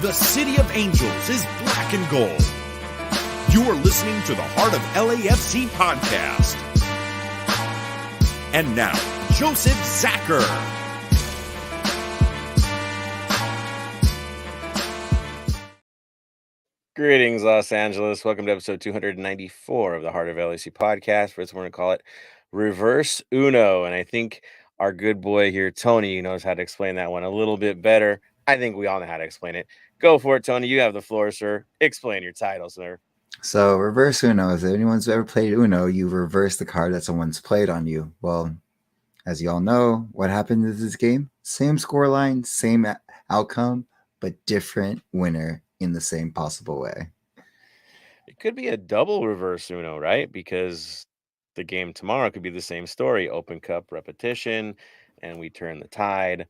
The City of Angels is black and gold. You are listening to the Heart of LAFC podcast. And now, Joseph Zacher. Greetings, Los Angeles. Welcome to episode 294 of the Heart of LAFC podcast. First, we're going to call it Reverse Uno. And I think our good boy here, Tony, knows how to explain that one a little bit better. I think we all know how to explain it. Go for it, Tony. You have the floor, sir. Explain your title, sir. So, reverse Uno. If anyone's ever played Uno, you reverse the card that someone's played on you. Well, as you all know, what happened in this game? Same scoreline, same outcome, but different winner in the same possible way. It could be a double reverse Uno, right? Because the game tomorrow could be the same story. Open Cup repetition, and we turn the tide.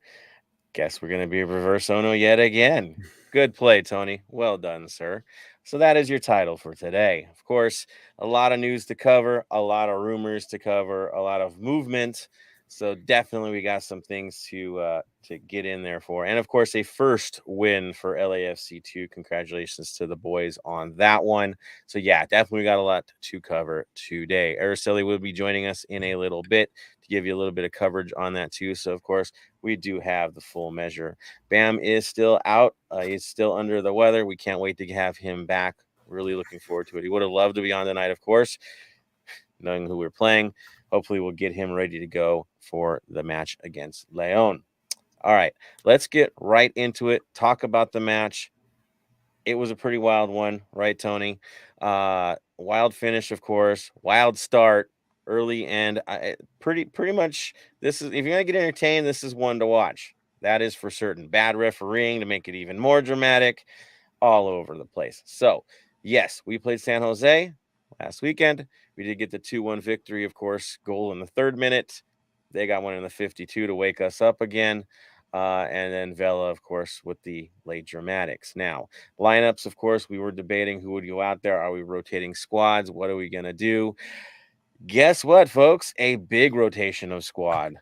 Guess we're going to be reverse Uno yet again. Good play, Tony. Well done, sir. So that is your title for today. Of course, a lot of news to cover, a lot of rumors to cover, a lot of movement. So definitely we got some things to get in there for. And, of course, a first win for LAFC2. Congratulations to the boys on that one. So, yeah, definitely got a lot to cover today. Araceli will be joining us in a little bit to give you a little bit of coverage on that, too. So, of course, we do have the full measure. Bam is still out. He's still under the weather. We can't wait to have him back. Really looking forward to it. He would have loved to be on tonight, of course, knowing who we're playing. Hopefully we'll get him ready to go for the match against Leon. All right, let's get right into it. Talk about the match. It was a pretty wild one, right, Tony? Wild finish, of course. Wild start, early end. Pretty much. This is, if you're gonna get entertained, this is one to watch. That is for certain. Bad refereeing to make it even more dramatic, all over the place. So, yes, we played San Jose last weekend. We did get the 2-1 victory, of course, goal in the 3rd minute. They got one in the 52 to wake us up again. And then Vela, of course, with the late dramatics. Now, lineups, of course, we were debating who would go out there. Are we rotating squads? What are we going to do? Guess what, folks? A big rotation of squad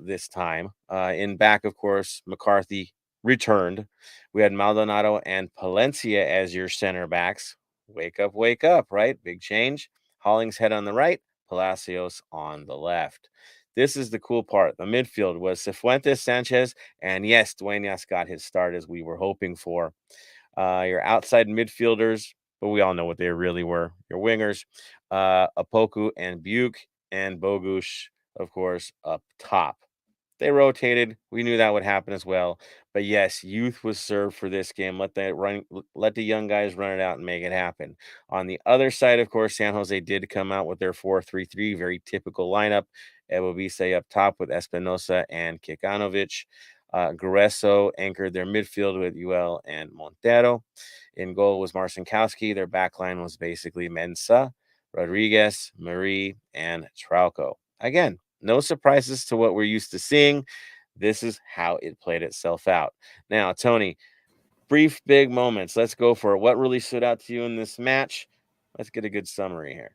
this time. In back, of course, McCarthy returned. We had Maldonado and Palencia as your center backs. Wake up, right? Big change. Hollingshead on the right, Palacios on the left. This is the cool part. The midfield was Cifuentes, Sanchez, and yes, Duenas got his start as we were hoping for. Your outside midfielders, but we all know what they really were. Your wingers, Apoku and Buke, and Bogusz, of course, up top. They rotated. We knew that would happen as well. But yes, youth was served for this game. Let the young guys run it out and make it happen. On the other side, of course, San Jose did come out with their 4-3-3, very typical lineup. Ebobisse up top with Espinosa and Kikanovic. Guereso anchored their midfield with Uel and Montero. In goal was Marcinkowski. Their back line was basically Mensah, Rodriguez, Marie, and Trauco. Again, no surprises to what we're used to seeing. This is how it played itself out. Now, Tony, brief big moments. Let's go for it. What really stood out to you in this match? Let's get a good summary here.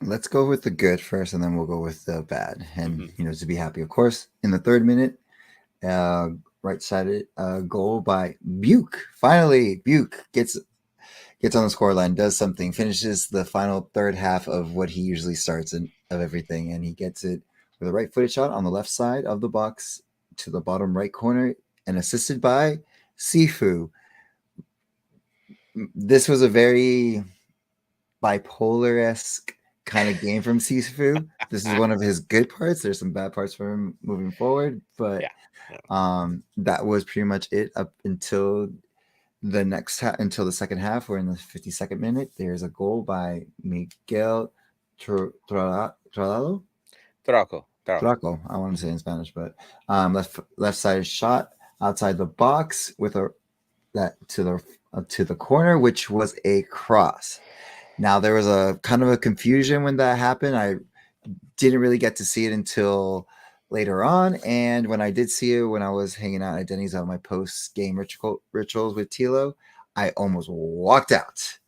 Let's go with the good first, and then we'll go with the bad. And, to be happy, of course, in the 3rd minute, right-sided goal by Buke. Finally, Buke gets on the scoreline, does something, finishes the final 3rd half of what he usually starts of everything, and he gets it with a right-footed shot on the left side of the box to the bottom right corner and assisted by Sifu. This was a very bipolar-esque kind of game from Sifu. This is one of his good parts. There's some bad parts for him moving forward, but that was pretty much it up until the until the 2nd half. We're in the 52nd minute. There's a goal by Miguel Trauco. I want to say in Spanish, but left side shot outside the box with that to the corner, which was a cross. Now there was a kind of a confusion when that happened. I didn't really get to see it until later on, and when I did see it, when I was hanging out at Denny's on my post-game rituals with Tilo, I almost walked out.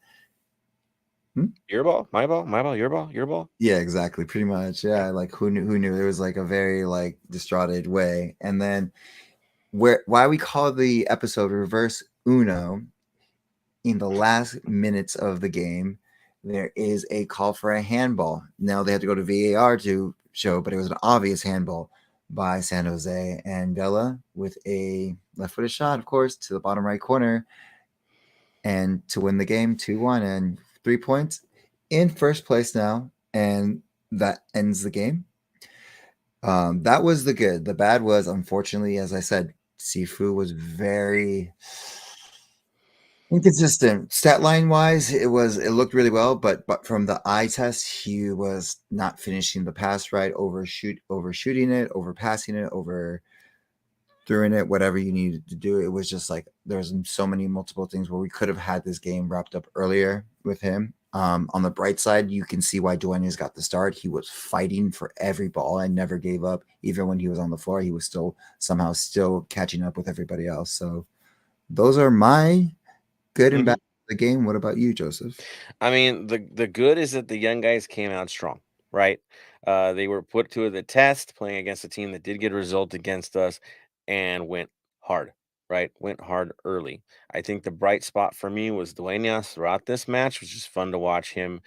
Your ball, my ball, my ball, your ball. Yeah, exactly. Pretty much. Yeah. Like who knew? There was like a very like distraughted way. And then why we call the episode Reverse Uno in the last minutes of the game, there is a call for a handball. Now they had to go to VAR to show, but it was an obvious handball by San Jose. And Vela with a left-footed shot, of course, to the bottom right corner, and to win the game 2-1 and 3 points in first place now. And that ends the game. That was the good. The bad was, unfortunately, as I said, Sifu was very inconsistent. Stat line wise, it looked really well, but from the eye test, he was not finishing the pass right, overshooting it, overpassing it, over throwing it, whatever you needed to do. It was just like there's so many multiple things where we could have had this game wrapped up earlier with him. On the bright side, you can see why Duenas got the start. He was fighting for every ball and never gave up. Even when he was on the floor, he was still catching up with everybody else. So those are my good and bad of the game. What about you, Joseph? I mean, the good is that the young guys came out strong, right? They were put to the test playing against a team that did get a result against us and went hard, right? Went hard early. I think the bright spot for me was Duenas throughout this match, which is fun to watch him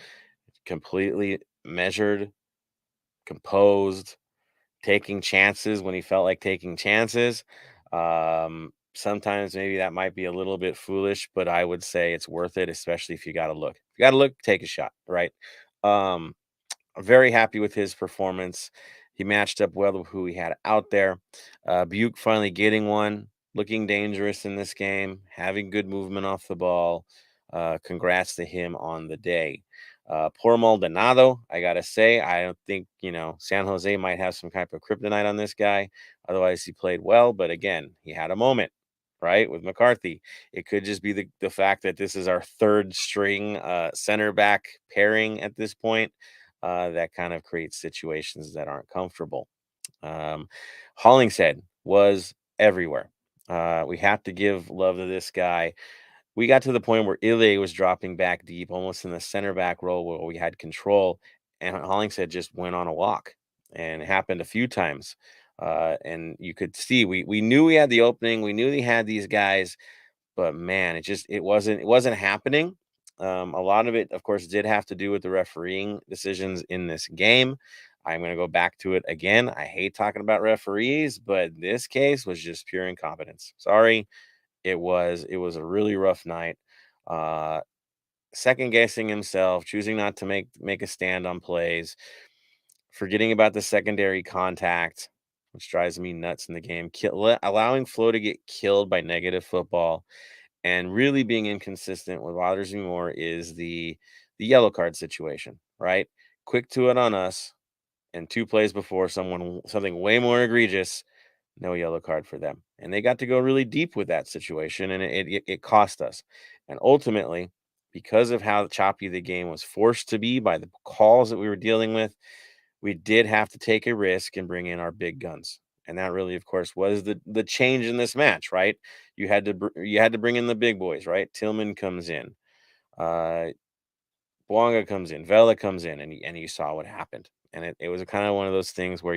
completely measured, composed, taking chances when he felt like taking chances. Sometimes maybe that might be a little bit foolish, but I would say it's worth it, especially if you got to look. If you got to look, take a shot, right? Um, very happy with his performance. He matched up well with who he had out there. Buke finally getting one, looking dangerous in this game, having good movement off the ball. Congrats to him on the day. Poor Maldonado, I gotta say, I don't think San Jose might have some type of kryptonite on this guy. Otherwise, he played well, but again, he had a moment, right, with McCarthy. It could just be the fact that this is our third string center back pairing at this point. That kind of creates situations that aren't comfortable. Hollingshead was everywhere. We have to give love to this guy. We got to the point where Ile was dropping back deep, almost in the center back role where we had control, and Hollingshead just went on a walk, and it happened a few times. And you could see we knew we had the opening, we knew he had these guys, but man, it wasn't happening. A lot of it, of course, did have to do with the refereeing decisions in this game. I'm going to go back to it again. I hate talking about referees, but this case was just pure incompetence. Sorry, it was a really rough night. Second guessing himself, choosing not to make a stand on plays, forgetting about the secondary contact, which drives me nuts in the game. Allowing Flo to get killed by negative football, and really being inconsistent. What bothers me more is the yellow card situation, right? Quick to it on us, and 2 plays before something way more egregious, no yellow card for them. And they got to go really deep with that situation, and it cost us. And ultimately, because of how choppy the game was forced to be by the calls that we were dealing with, we did have to take a risk and bring in our big guns. And that really, of course, was the change in this match, right? You had to bring in the big boys, right? Tillman comes in, uh, Bouanga comes in, Vela comes in, and you saw what happened. And it was kind of one of those things where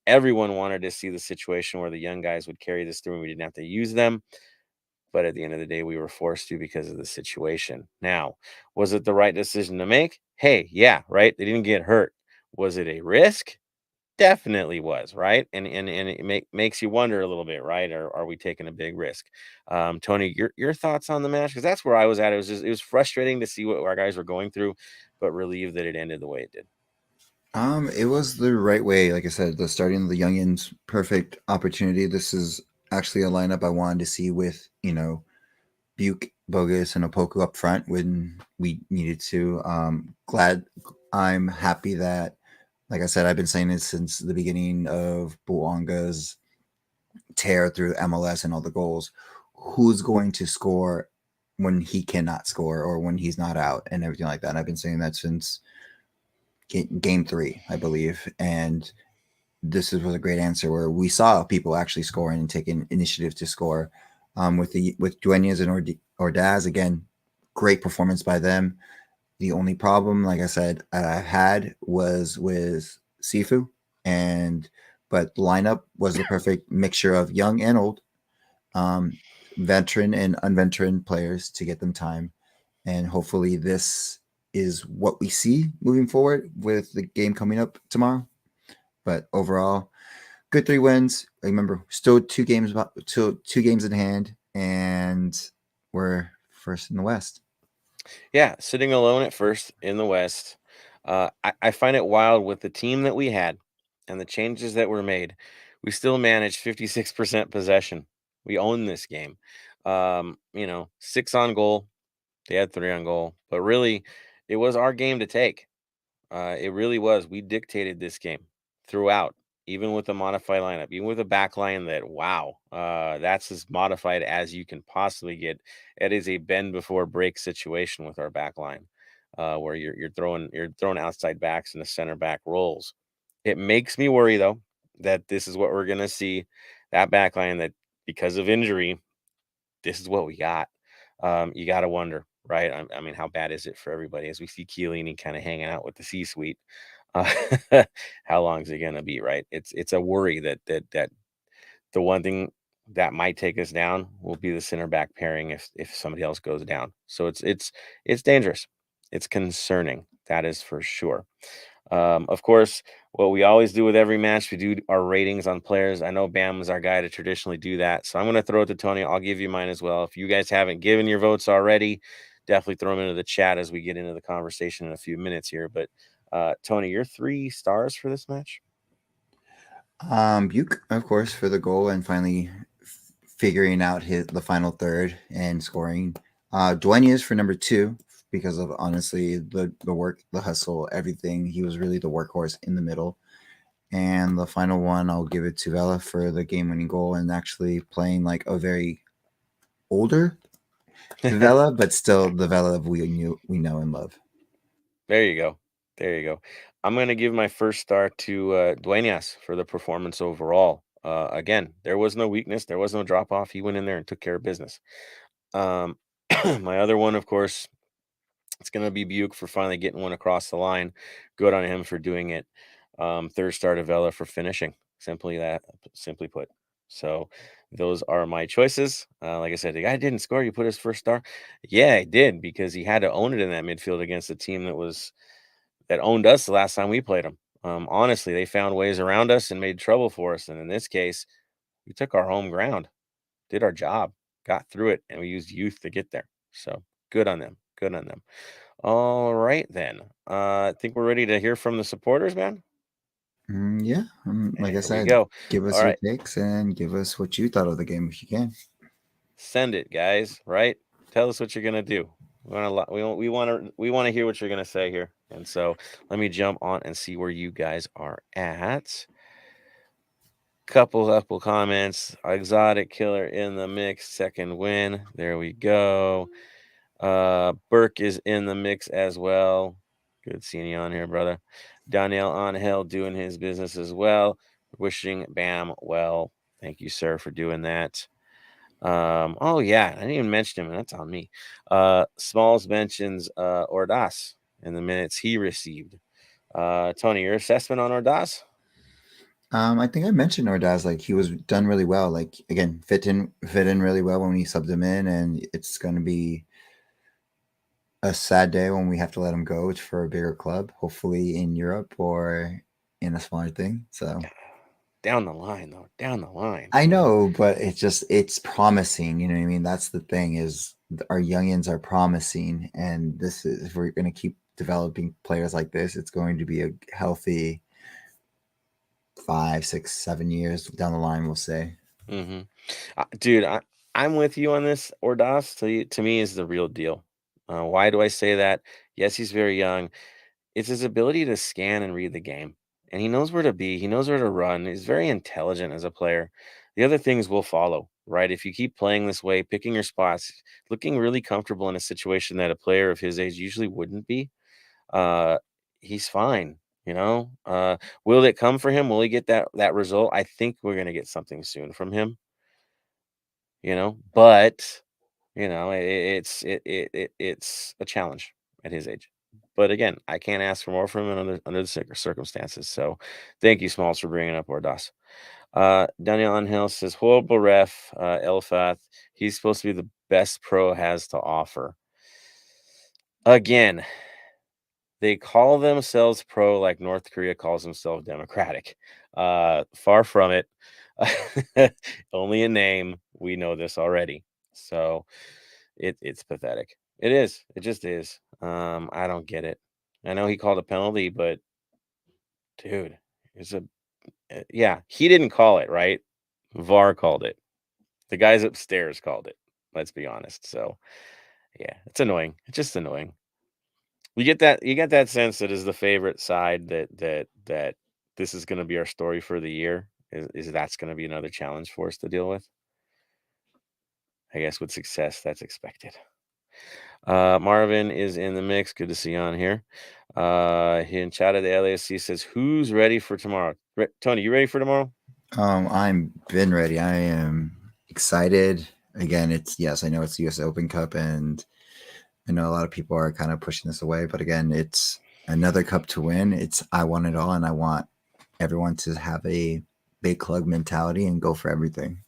everyone wanted to see the situation where the young guys would carry this through and we didn't have to use them. But at the end of the day, we were forced to because of the situation. Now, was it the right decision to make? Hey, yeah, right. They didn't get hurt. Was it a risk? Definitely was, right? And it makes you wonder a little bit, right? Or are we taking a big risk? Tony, your thoughts on the match? Because that's where I was at. It was frustrating to see what our guys were going through, but relieved that it ended the way it did. It was the right way. Like I said, the starting of the youngins, perfect opportunity. This is actually a lineup I wanted to see with, Buke, Bogus, and Opoku up front when we needed to. I'm happy that, like I said, I've been saying it since the beginning of Bouanga's tear through MLS and all the goals. Who's going to score when he cannot score or when he's not out and everything like that? And I've been saying that since game 3, I believe. And this was a great answer where we saw people actually scoring and taking initiative to score. With Duenas and Ordaz, again, great performance by them. The only problem, like I said, I had was with Sifu, but the lineup was the perfect mixture of young and old. veteran and unveteran players to get them time. And hopefully this is what we see moving forward with the game coming up tomorrow. But overall, good 3 wins. Remember, still two games in hand, and we're first in the West. Yeah, sitting alone at first in the West. I find it wild with the team that we had and the changes that were made. We still managed 56% possession. We own this game. 6 on goal. They had 3 on goal, but really, it was our game to take. It really was. We dictated this game throughout, even with a modified lineup, even with a back line that, wow, that's as modified as you can possibly get. It is a bend before break situation with our back line, where you're throwing outside backs and the center back roles. It makes me worry though that this is what we're gonna see, that back line that because of injury, this is what we got. You got to wonder, right? I mean, how bad is it for everybody as we see Chiellini kind of hanging out with the C-suite? Uh, how long is it going to be, right? It's a worry that the one thing that might take us down will be the center back pairing if somebody else goes down. So it's dangerous. It's concerning. That is for sure. Of course, what we always do with every match, we do our ratings on players. I know Bam is our guy to traditionally do that. So I'm going to throw it to Tony. I'll give you mine as well. If you guys haven't given your votes already, definitely throw them into the chat as we get into the conversation in a few minutes here. But Tony, your 3 stars for this match? Buke, of course, for the goal and finally figuring out the final third and scoring. Duenas for number 2 because of honestly the work, the hustle, everything. He was really the workhorse in the middle. And the final one, I'll give it to Vela for the game-winning goal and actually playing like a very older Vela, but still the Vela we know and love. There you go. There you go. I'm going to give my first star to Duenas for the performance overall. Again, there was no weakness. There was no drop off. He went in there and took care of business. Um, my other one, of course, it's going to be Buick for finally getting one across the line. Good on him for doing it. Third star to Vela for finishing. Simply put. So those are my choices. Like I said, the guy didn't score. You put his first star. Yeah, he did because he had to own it in that midfield against a team that owned us the last time we played them. Honestly, they found ways around us and made trouble for us. And in this case, we took our home ground, did our job, got through it, and we used youth to get there. So good on them. Good on them. All right, then. I think we're ready to hear from the supporters, man. Yeah, like I There we said, go. give us All your right, takes and give us what you thought of the game if you can. send it, guys. Right? Tell us what you're gonna do. We want to hear what you're gonna say here. And so let me jump on and see where you guys are at. Couple comments. Exotic killer in the mix. Second win. There we go. Burke is in the mix as well. Good seeing you on here, brother. Daniel Angel doing his business as well. Wishing Bam well. Thank you, sir, for doing that. Oh yeah, I didn't even mention him, and that's on me. Smalls mentions Ordaz in the minutes he received. Tony, your assessment on Ordaz? I think I mentioned Ordaz, like he was done really well. Like again, fit in really well when we subbed him in, and it's going to be a sad day when we have to let him go for a bigger club, hopefully in Europe or in a smaller thing. So Down the line, though. Down the line. I know, but it's promising. You know what I mean? That's the thing is our youngins are promising, and this is if we're going to keep developing players like this, it's going to be a healthy 5, 6, 7 years down the line. We'll say. Mm-hmm. Dude, I'm with you on this. Ordaz to me is the real deal. Why do I say that? Yes, he's very young. It's his ability to scan and read the game, and he knows where to be. He knows where to run. He's very intelligent as a player. The other things will follow, right? If you keep playing this way, picking your spots, looking really comfortable in a situation that a player of his age usually wouldn't be, uh, he's fine. You know, will it come for him? Will he get that result? I think we're gonna get something soon from him. But it's a challenge at his age. But again, I can't ask for more from him under the circumstances. So thank you, Smalls, for bringing up Ordas. Daniel Angel says, horrible ref, Elfath. He's supposed to be the best pro has to offer. Again, they call themselves pro like North Korea calls themselves democratic. Far from it. Only a name. We know this already. So it's pathetic. It is. It just is. I don't get it. I know he called a penalty, but dude, it's yeah, he didn't call it, right? VAR called it. The guys upstairs called it. Let's be honest. So yeah, it's annoying. It's just annoying. You get that sense that is the favorite side that this is going to be our story for the year. Is that's going to be another challenge for us to deal with? I guess with success, that's expected. Marvin is in the mix. Good to see you on here. He in chat of the LAFC says, "Who's ready for tomorrow?" Tony, you ready for tomorrow? I'm been ready. I am excited. Again, I know it's the US Open Cup, and I know a lot of people are kind of pushing this away, but again, it's another cup to win. I want it all, and I want everyone to have a big club mentality and go for everything.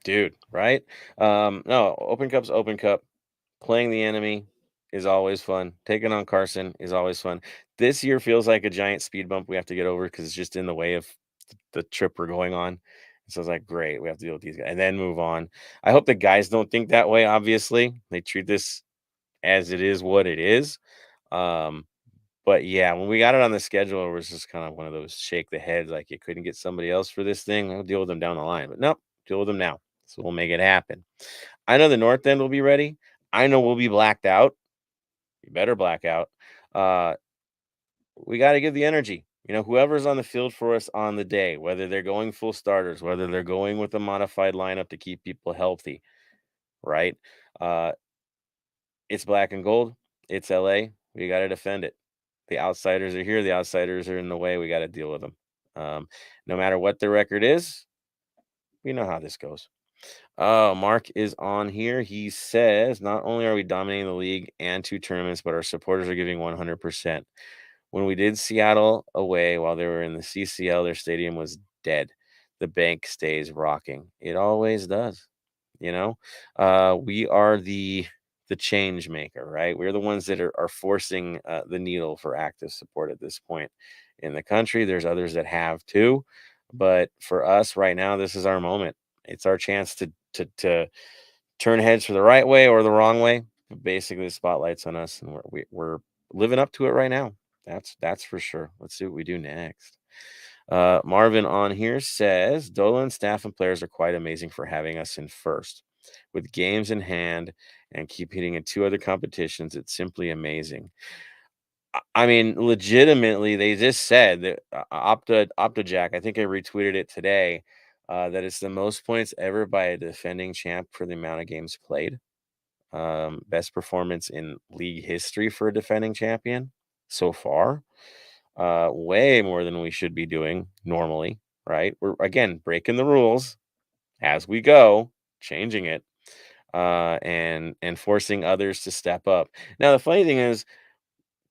Dude, right? No, Open Cup's Open Cup. Playing the enemy is always fun. Taking on Carson is always fun. This year feels like a giant speed bump we have to get over because it's just in the way of the trip we're going on. So it's like, great, we have to deal with these guys and then move on. I hope the guys don't think that way, obviously. They treat this as it is what it is. But yeah, when we got it on the schedule, it was just kind of one of those shake the heads, like you couldn't get somebody else for this thing. I'll deal with them down the line. But nope, deal with them now. So we'll make it happen. I know the North End will be ready. I know we'll be blacked out. You better black out. We got to give the energy. Whoever's on the field for us on the day, whether they're going full starters, whether they're going with a modified lineup to keep people healthy, right? It's black and gold. It's LA. We got to defend it. The outsiders are here. The outsiders are in the way. We got to deal with them. No matter what the record is, we know how this goes. Oh, Mark is on here. He says, not only are we dominating the league and 2 tournaments, but our supporters are giving 100%. When we did Seattle away while they were in the CCL, their stadium was dead. The bank stays rocking. It always does. We are the change maker, right? We're the ones that are forcing the needle for active support at this point in the country. There's others that have too, but for us right now, this is our moment. It's our chance to turn heads for the right way or the wrong way. Basically, the spotlight's on us, and we're living up to it right now. That's for sure. Let's see what we do next. Marvin on here says Dolan staff and players are quite amazing for having us in first. With games in hand and keep hitting in 2 other competitions, it's simply amazing. I mean, legitimately, they just said that OptaJack, I think I retweeted it today, that it's the most points ever by a defending champ for the amount of games played. Best performance in league history for a defending champion so far. Way more than we should be doing normally, right? We're again breaking the rules as we go, changing it, and forcing others to step up. Now, the funny thing is,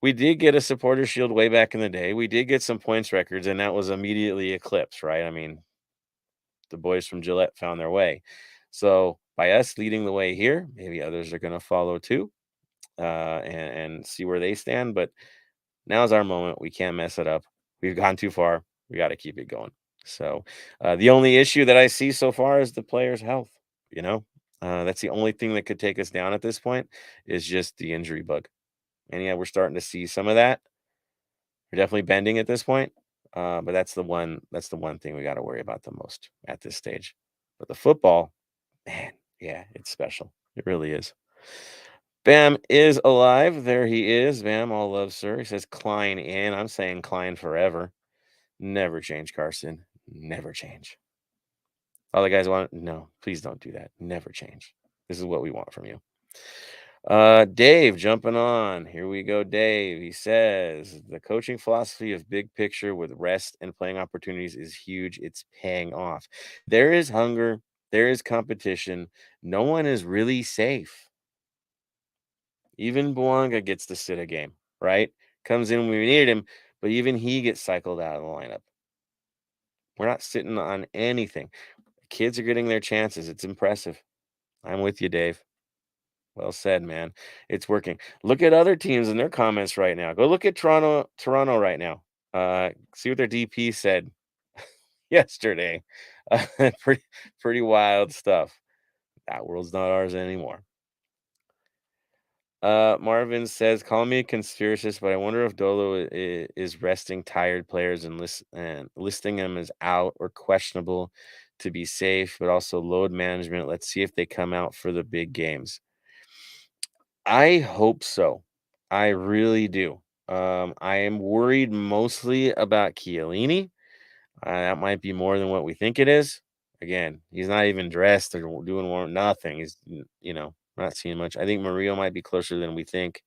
we did get a supporter shield way back in the day. We did get some points records, and that was immediately eclipsed, right? I mean, the boys from Gillette found their way. So by us leading the way here, maybe others are going to follow too, and see where they stand. But now's our moment. We can't mess it up. We've gone too far. We got to keep it going. So the only issue that I see so far is the player's health. That's the only thing that could take us down at this point is just the injury bug. And yeah, we're starting to see some of that. We're definitely bending at this point. But that's the one thing we got to worry about the most at this stage. But the football, man, yeah, it's special. It really is. Bam is alive. There he is. Bam, all love, sir. He says Klein in. I'm saying Klein forever. Never change, Carson. Never change. All the guys want, no, please don't do that. Never change. This is what we want from you. Dave jumping on. Here we go, Dave. He says the coaching philosophy of big picture with rest and playing opportunities is huge. It's paying off. There is hunger. There is competition. No one is really safe. Even Bouanga gets to sit a game, right? Comes in when we needed him, but even he gets cycled out of the lineup. We're not sitting on anything. Kids are getting their chances. It's impressive. I'm with you, Dave. Well said, man. It's working. Look at other teams and their comments right now. Go look at Toronto right now. See what their DP said yesterday. Pretty wild stuff. That world's not ours anymore. Marvin says, "Call me a conspiracist, but I wonder if Dolo is resting tired players and listing them as out or questionable to be safe, but also load management. Let's see if they come out for the big games." I hope so. I really do. I am worried mostly about Chiellini. That might be more than what we think it is. Again, he's not even dressed or doing nothing. He's, not seeing much. I think Murillo might be closer than we think.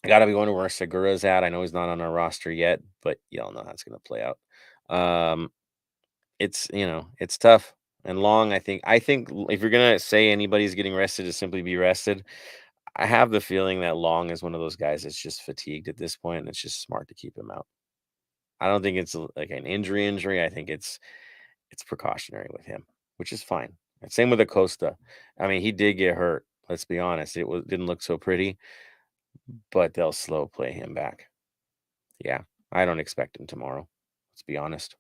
I got to be wondering where Segura's at. I know he's not on our roster yet, but y'all know how it's going to play out. It's tough and long. I think if you're going to say anybody's getting rested to simply be rested, I have the feeling that Long is one of those guys that's just fatigued at this point, and it's just smart to keep him out. I don't think it's like an injury. I think it's precautionary with him, which is fine. And same with Acosta. I mean, he did get hurt. Let's be honest. It didn't look so pretty, but they'll slow play him back. Yeah, I don't expect him tomorrow. Let's be honest.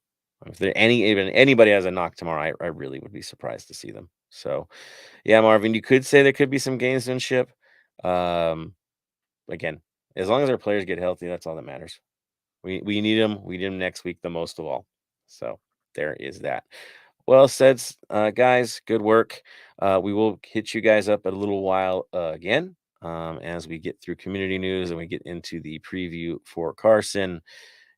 If even anybody has a knock tomorrow, I really would be surprised to see them. So, yeah, Marvin, you could say there could be some gamesmanship. Again, as long as our players get healthy, that's all that matters. We need them. We need them next week the most of all. So there is that. Well said, guys. Good work. We will hit you guys up in a little while again as we get through community news and we get into the preview for Carson.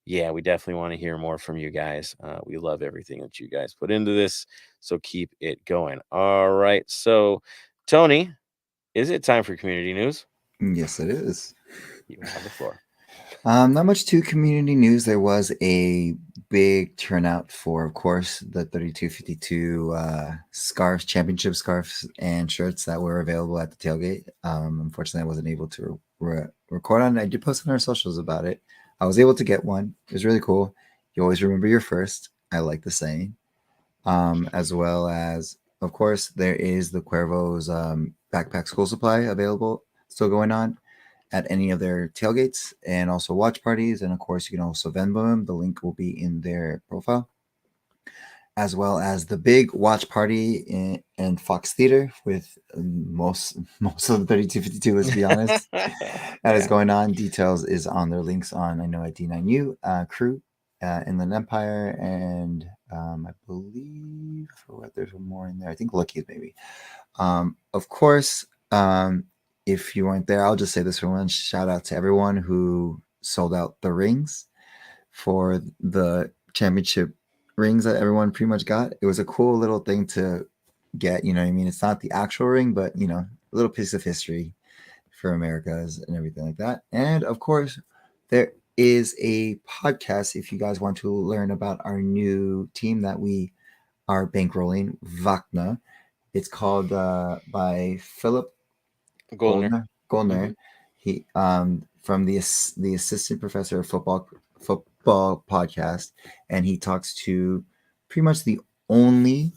Yeah, we definitely want to hear more from you guys. We love everything that you guys put into this. So keep it going. All right. So, Tony, is it time for community news? Yes, it is. You have the floor. Not much to community news. There was a big turnout for, of course, the 3252 scarves, championship scarves and shirts that were available at the tailgate. Unfortunately, I wasn't able to record on it. I did post on our socials about it. I was able to get one. It was really cool. You always remember your first. I like the saying. As well as, of course, there is the Cuervo's backpack school supply available, still going on at any of their tailgates and also watch parties. And of course, you can also Venmo them. The link will be in their profile. As well as the big watch party in Fox Theater with most of the 3252, let's be honest. That is going on. Details is on their links on, I know, at D9U, Crew, Inland Empire, and I believe there's more in there. I think Lucky's maybe. Of course, if you weren't there, I'll just say this for one. Shout out to everyone who sold out the rings for the championship rings that everyone pretty much got. It was a cool little thing to get, you know what I mean? It's not the actual ring, but, a little piece of history for Americas and everything like that. And of course, there is a podcast if you guys want to learn about our new team that we are bankrolling, Wagner. It's called by Philip Goldner. Mm-hmm. He from the assistant professor of football podcast, and he talks to pretty much the only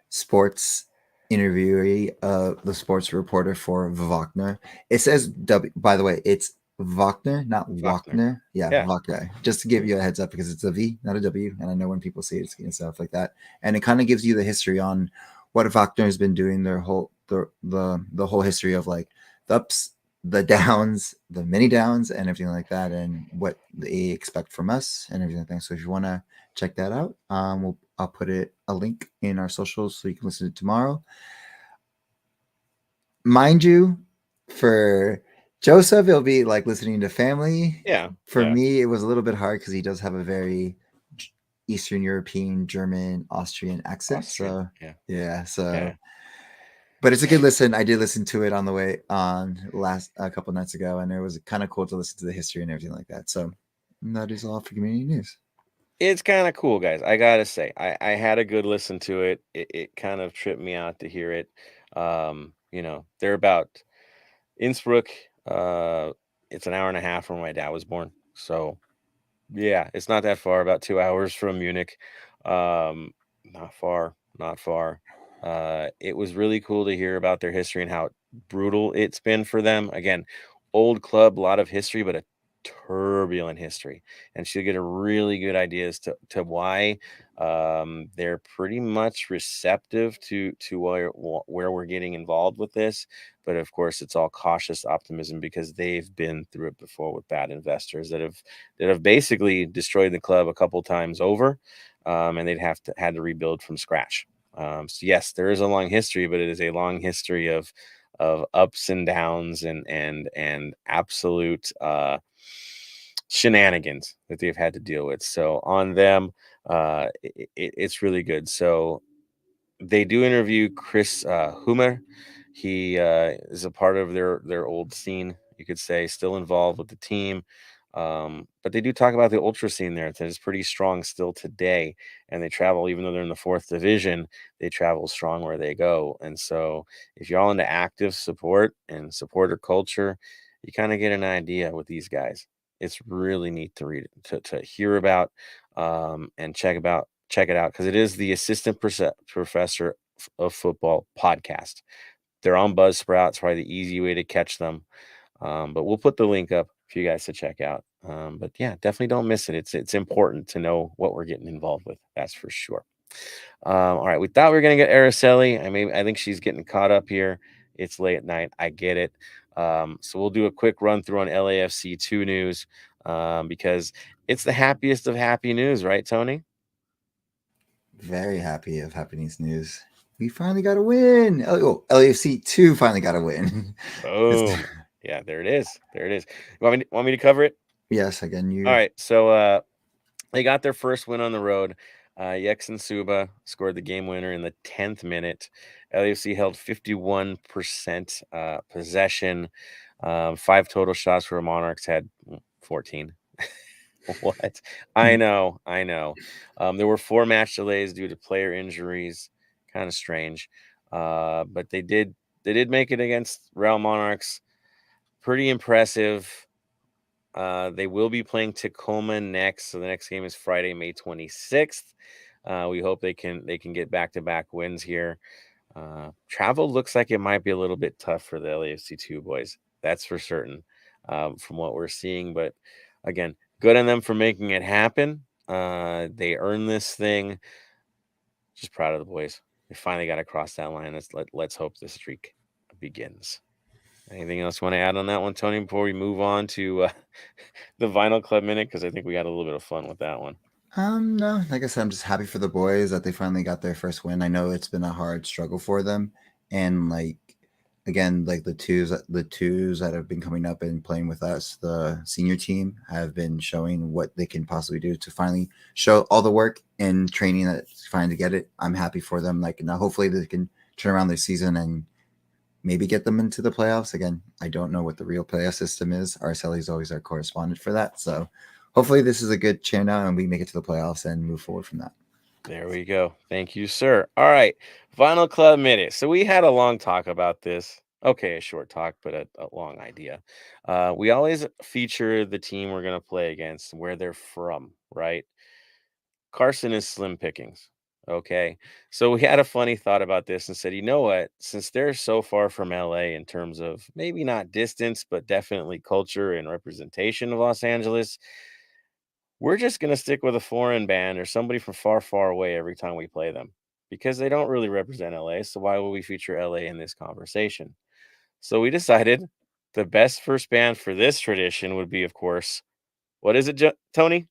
sports interviewee, the sports reporter for Wagner. It says by the way, it's Wagner, not Wagner. Yeah, Wagner. Just to give you a heads up because it's a V, not a W, and I know when people say it, it's stuff like that, and it kind of gives you the history on what Wagner has been doing their whole the whole history of like the ups, the downs, the many downs, and everything like that, and what they expect from us and everything like that. So if you want to check that out, I'll put a link in our socials so you can listen to it tomorrow. Mind you, for Joseph, it'll be like listening to family. Yeah. For me, it was a little bit hard because he does have a very Eastern European, German, Austrian accent. So. But it's a good listen. I did listen to it on the way on a couple nights ago, and it was kind of cool to listen to the history and everything like that. So that is all for community news. It's kind of cool, guys. I gotta say, I had a good listen to it. It kind of tripped me out to hear it. They're about Innsbruck, It's an hour and a half from where my dad was born. So yeah, it's not that far, about 2 hours from Munich. Not far, not far. It was really cool to hear about their history and how brutal it's been for them. Again, old club, a lot of history, but a turbulent history. And she'll get a really good idea as to why they're pretty much receptive to where we're getting involved with this. But of course, it's all cautious optimism because they've been through it before with bad investors that have basically destroyed the club a couple times over, and they'd had to rebuild from scratch. So yes, there is a long history, but it is a long history of ups and downs and absolute shenanigans that they've had to deal with. So on them, it's really good. So they do interview Chris Humer. He is a part of their old scene, you could say, still involved with the team. But they do talk about the ultra scene there that is pretty strong still today. And they travel, even though they're in the 4th division, they travel strong where they go. And so if you're all into active support and supporter culture, you kind of get an idea with these guys. It's really neat to read, to hear about, and check it out because it is the assistant professor of football podcast. They're on Buzzsprout. It's probably the easy way to catch them. But we'll put the link up for you guys to check out. But yeah, definitely don't miss it. It's important to know what we're getting involved with. That's for sure. All right, we thought we were gonna get Araceli. I think she's getting caught up here. It's late at night. I get it. So we'll do a quick run through on LAFC 2 news, because it's the happiest of happy news, right, Tony? Very happy of happiness news. We finally got a win. Oh, LAFC 2 finally got a win. Boom. Yeah, there it is. There it is. You want me to cover it? Yes, again, you. All right. So they got their first win on the road. Yeksin Suba scored the game winner in the 10th minute. LAFC held 51% possession. 5 total shots for Monarchs had 14. What? I know. There were 4 match delays due to player injuries. Kind of strange. But they did make it against Real Monarchs. Pretty impressive. They will be playing Tacoma next. So the next game is Friday, May 26th. We hope they can get back-to-back wins here. Travel looks like it might be a little bit tough for the LAFC2 boys. That's for certain, from what we're seeing. But again, good on them for making it happen. They earned this thing. Just proud of the boys. They finally got across that line. Let's hope the streak begins. Anything else you want to add on that one, Tony, before we move on to the Vinyl Club Minute? Because I think we got a little bit of fun with that one. No, like I said, I'm just happy for the boys that they finally got their first win. I know it's been a hard struggle for them, and again, the twos that have been coming up and playing with us, the senior team, have been showing what they can possibly do to finally show all the work and training that's finally to get it. I'm happy for them. Now, hopefully they can turn around their season and maybe get them into the playoffs. Again, I don't know what the real playoff system is. Araceli is always our correspondent for that. So hopefully this is a good cheer now and we make it to the playoffs and move forward from that. There we go. Thank you, sir. All right. Vinyl Club Minute. So we had a long talk about this. Okay, a short talk, but a long idea. We always feature the team we're going to play against, where they're from, right? Carson is slim pickings. Okay. So we had a funny thought about this and said, you know what? Since they're so far from LA in terms of maybe not distance, but definitely culture and representation of Los Angeles, we're just going to stick with a foreign band or somebody from far, far away every time we play them because they don't really represent LA. So why would we feature LA in this conversation? So we decided the best first band for this tradition would be, of course, what is it, Tony?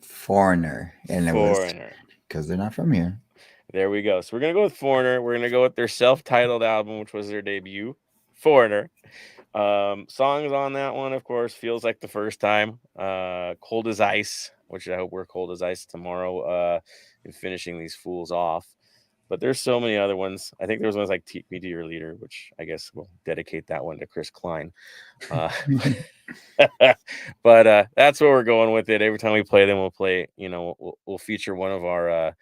Foreigner. And Foreigner. Because they're not from here. There we go. So we're going to go with Foreigner. We're going to go with their self-titled album, which was their debut, Foreigner. Songs on that one, of course, Feels Like the First Time, Cold as Ice, which I hope we're cold as ice tomorrow, in finishing these fools off. But there's so many other ones. I think there's ones like Take Me to Your Leader, which I guess we'll dedicate that one to Chris Klein. But that's where we're going with it. Every time we play them, we'll play, we'll feature one of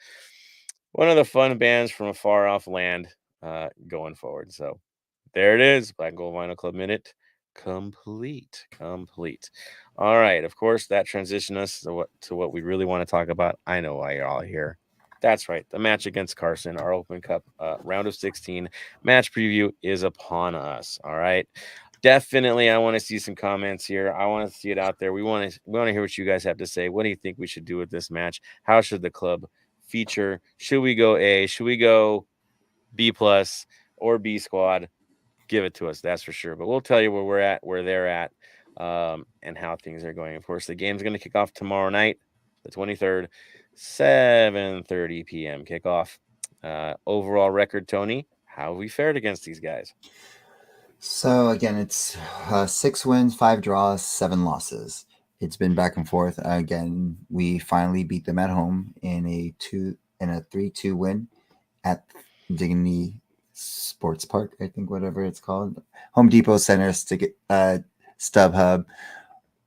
the fun bands from a far off land, going forward. So there it is, Black and Gold Vinyl Club Minute. complete. All right. Of course, that transitioned us to what we really want to talk about. I know why you're all here. That's right. The match against Carson, our Open Cup round of 16 match preview is upon us. All right. Definitely, I want to see some comments here. I want to see it out there. We want to hear what you guys have to say. What do you think we should do with this match? How should the club feature? Should we go A? Should we go B plus or B squad? Give it to us, that's for sure. But we'll tell you where we're at, where they're at, and how things are going. Of course, the game's going to kick off tomorrow night, the 23rd, 7:30 p.m. kickoff. Overall record, Tony, how have we fared against these guys? So again, it's 6 wins, 5 draws, 7 losses. It's been back and forth. Again, we finally beat them at home in a 3-2 win at Dignity Sports Park, I think, whatever it's called. Home Depot Center, StubHub,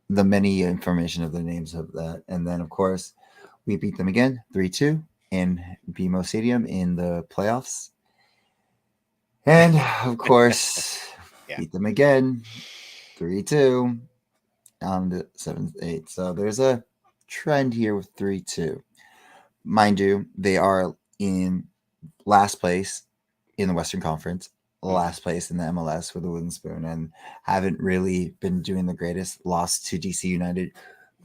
the many information of the names of that. And then, of course, we beat them again, 3-2 in BMO Stadium in the playoffs. And, of course, beat them again, 3-2 on the 7th, 8th. So there's a trend here with 3-2. Mind you, they are in last place in the Western Conference, last place in the MLS with the Wooden Spoon, and haven't really been doing the greatest. Lost to DC United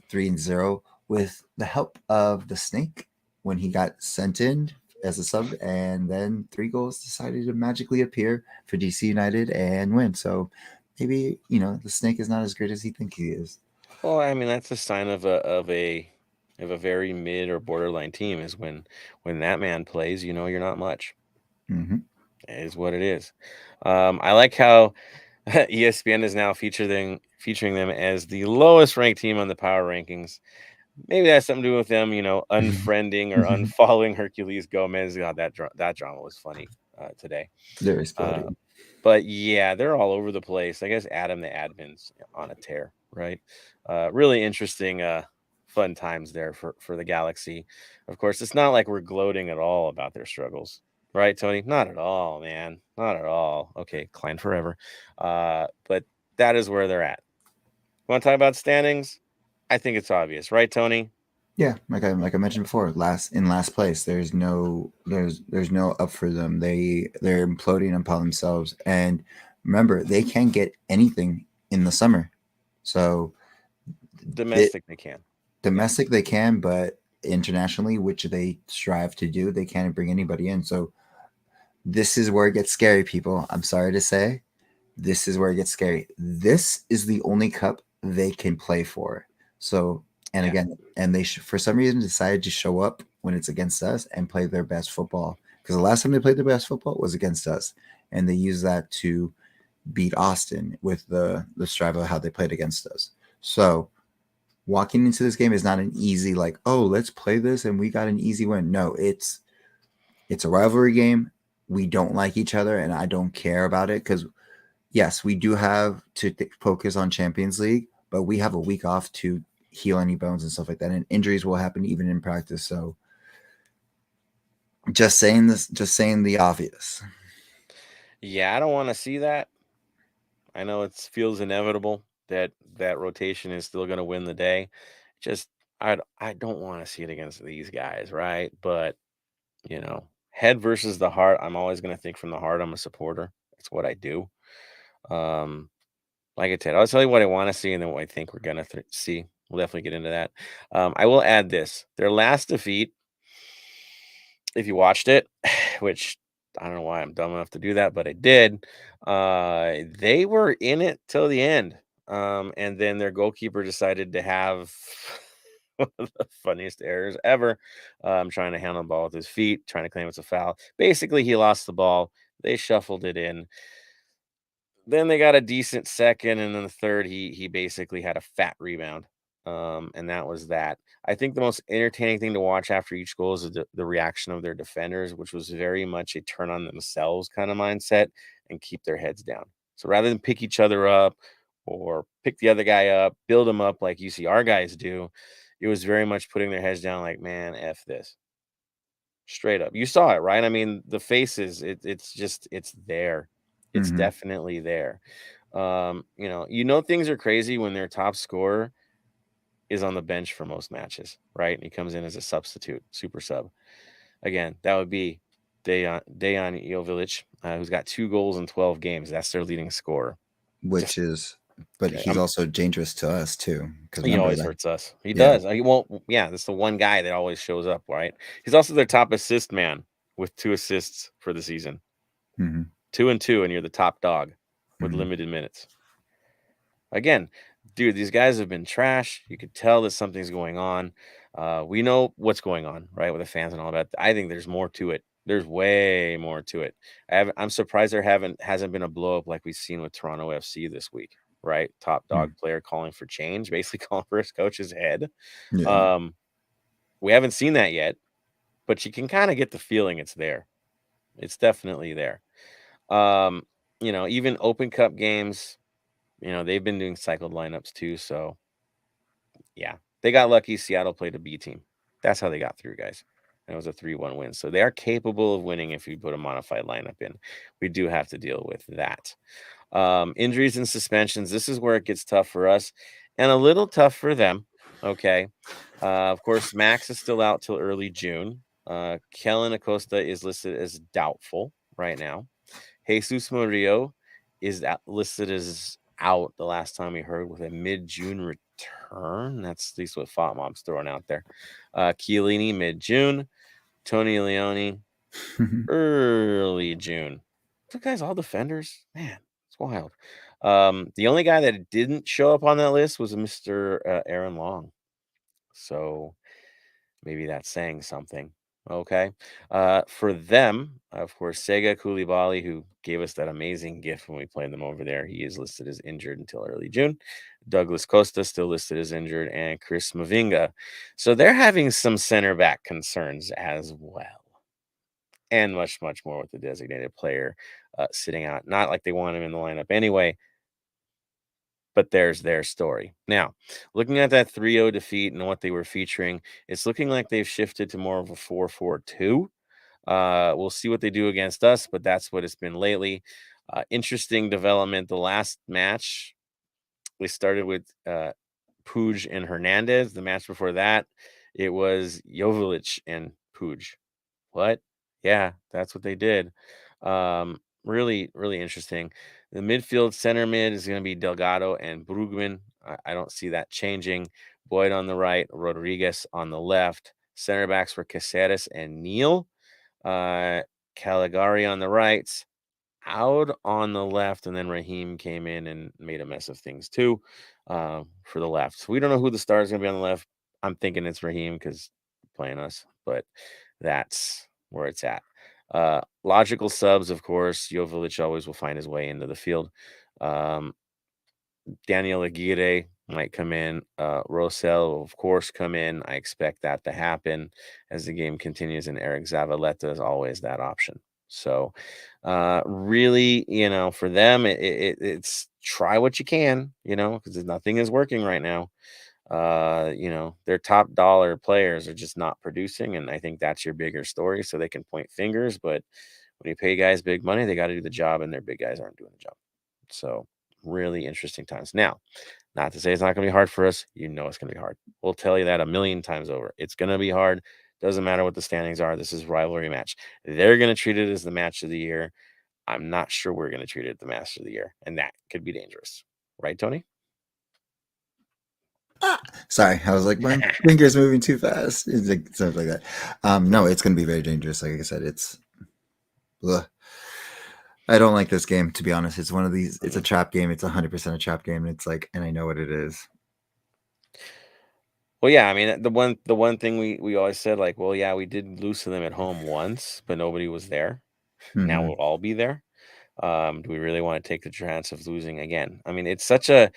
3-0 with the help of the Snake when he got sent in as a sub, and then 3 goals decided to magically appear for DC United and win. So maybe, the Snake is not as great as he thinks he is. Well, I mean, that's a sign of a very mid or borderline team is when that man plays, you're not much. Mm-hmm. It is what it is. I like how ESPN is now featuring them as the lowest ranked team on the power rankings. Maybe that's something to do with them, unfriending or unfollowing Herculez Gomez. God, that drama was funny today. Very exploding. But yeah, they're all over the place. I guess Adam the admin's on a tear, right? Really interesting, fun times there for the Galaxy. Of course, it's not like we're gloating at all about their struggles, right, Tony? Not at all, man. Not at all. Okay, Klein forever. But that is where they're at. Want to talk about standings? I think it's obvious, right, Tony? Yeah, like I mentioned before, last place. There's no up for them. They're imploding upon themselves. And remember, they can't get anything in the summer. So domestic they can. Domestic they can, but internationally, which they strive to do, they can't bring anybody in. So this is where it gets scary, people. I'm sorry to say, this is where it gets scary. This is the only cup they can play for. So, and again, and they for some reason decided to show up when it's against us and play their best football. Because the last time they played their best football was against us, and they used that to beat Austin with the strive of how they played against us. So, walking into this game is not an easy let's play this and we got an easy win. No, it's a rivalry game. We don't like each other, and I don't care about it because, yes, we do have to focus on Champions League, but we have a week off to heal any bones and stuff like that, and injuries will happen even in practice. So just saying the obvious. Yeah, I don't want to see that. I know it feels inevitable that rotation is still going to win the day. Just I don't want to see it against these guys, right? But head versus the heart. I'm always going to think from the heart. I'm a supporter. That's what I do. Like I said, I'll tell you what I want to see and then what I think we're going to see. We'll definitely get into that. I will add this. Their last defeat, if you watched it, which I don't know why I'm dumb enough to do that, but I did. They were in it till the end. And then their goalkeeper decided to have one of the funniest errors ever. Trying to handle the ball with his feet, trying to claim it's a foul. Basically, he lost the ball. They shuffled it in. Then they got a decent second, and then the third, he basically had a fat rebound. And that was that. I think the most entertaining thing to watch after each goal is the reaction of their defenders, which was very much a turn on themselves kind of mindset and keep their heads down. So rather than pick each other up or pick the other guy up, build them up like you see our guys do, it was very much putting their heads down like, man, F this. Straight up. You saw it, right? I mean, the faces, it's there. It's definitely there. Things are crazy when their top scorer is on the bench for most matches, right? And he comes in as a substitute, super sub. Again, that would be Dejan Jovic, who's got 2 goals in 12 games. That's their leading scorer. But he's also dangerous to us too. Because He always hurts us. He Yeah. does. That's the one guy that always shows up, right? He's also their top assist man with 2 assists for the season. 2 and 2, and you're the top dog with limited minutes. Again, dude, these guys have been trash. You could tell that something's going on. We know what's going on, right, with the fans and all that. I think there's more to it. There's way more to it. I'm surprised there hasn't been a blow up like we've seen with Toronto FC this week, right? Top dog player calling for change, basically calling for his coach's head. Yeah. We haven't seen that yet, but you can kind of get the feeling it's there. It's definitely there. Even Open Cup games, they've been doing cycled lineups too. So, yeah, they got lucky. Seattle played a B team. That's how they got through, guys. And it was a 3-1 win. So they are capable of winning if you put a modified lineup in. We do have to deal with that. Injuries and suspensions. This is where it gets tough for us and a little tough for them. Okay. Of course, Max is still out till early June. Kellen Acosta is listed as doubtful right now. Jesus Murillo is listed as out the last time we heard with a mid-June return. That's at least what FOTMob's throwing out there. Chiellini mid-June. Tony Leone early June. Those guys all defenders. Man, it's wild. The only guy that didn't show up on that list was Mr. Aaron Long. So maybe that's saying something. Okay. For them, of course, Sega Koulibaly, who gave us that amazing gift when we played them over there, he is listed as injured until early June. Douglas Costa still listed as injured, and Chris Mavinga. So they're having some center back concerns as well. And much, much more with the designated player sitting out. Not like they want him in the lineup anyway, but there's their story. Now, looking at that 3-0 defeat and what they were featuring, it's looking like they've shifted to more of a 4-4-2. We'll see what they do against us, but that's what it's been lately. Interesting development. The last match, we started with Puig and Hernandez. The match before that, it was Jovic and Puig. What? Yeah, that's what they did. Really, really interesting. The midfield center mid is going to be Delgado and Brugman. I don't see that changing. Boyd on the right, Rodriguez on the left. Center backs for Caceres and Neal. Caligari on the right, out on the left, and then Raheem came in and made a mess of things too for the left. So we don't know who the star is going to be on the left. I'm thinking it's Raheem because playing us, but that's where it's at. Logical subs, of course. Jovic always will find his way into the field. Daniel Aguirre might come in. Rosell will, of course, come in. I expect that to happen as the game continues, and Eric Zavaleta is always that option. So, really, for them, it's try what you can, because nothing is working right now. Their top dollar players are just not producing, and I think that's your bigger story. So they can point fingers, but when you pay guys big money, they got to do the job, and their big guys aren't doing the job. So really interesting times. Now, not to say it's not going to be hard for us. It's going to be hard. We'll tell you that a million times over. It's going to be hard. Doesn't matter what the standings are. This is rivalry match. They're going to treat it as the match of the year. I'm not sure we're going to treat it as the match of the year, and that could be dangerous. Right, Tony? Sorry, I was like, my finger's moving too fast. It's like stuff like that. No, it's going to be very dangerous. Like I said, it's. Ugh. I don't like this game, to be honest. It's one of these. It's a trap game. It's 100% a trap game. And it's like, and I know what it is. Well, yeah. I mean, the one thing we always said, like, well, yeah, we did lose to them at home once, but nobody was there. Now we'll all be there. Do we really want to take the chance of losing again? I mean, it's such a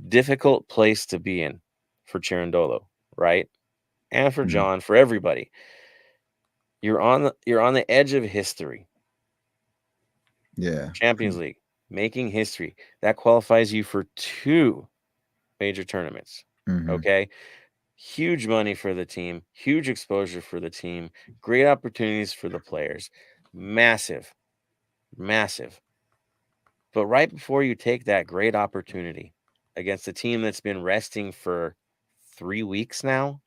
difficult place to be in for Cherundolo, right? And for John, for everybody. You're on the edge of history. Yeah. Champions League, making history. That qualifies you for 2 major tournaments. Okay? Huge money for the team, huge exposure for the team, great opportunities for the players. Massive. Massive. But right before you take that great opportunity against a team that's been resting for 3 weeks now,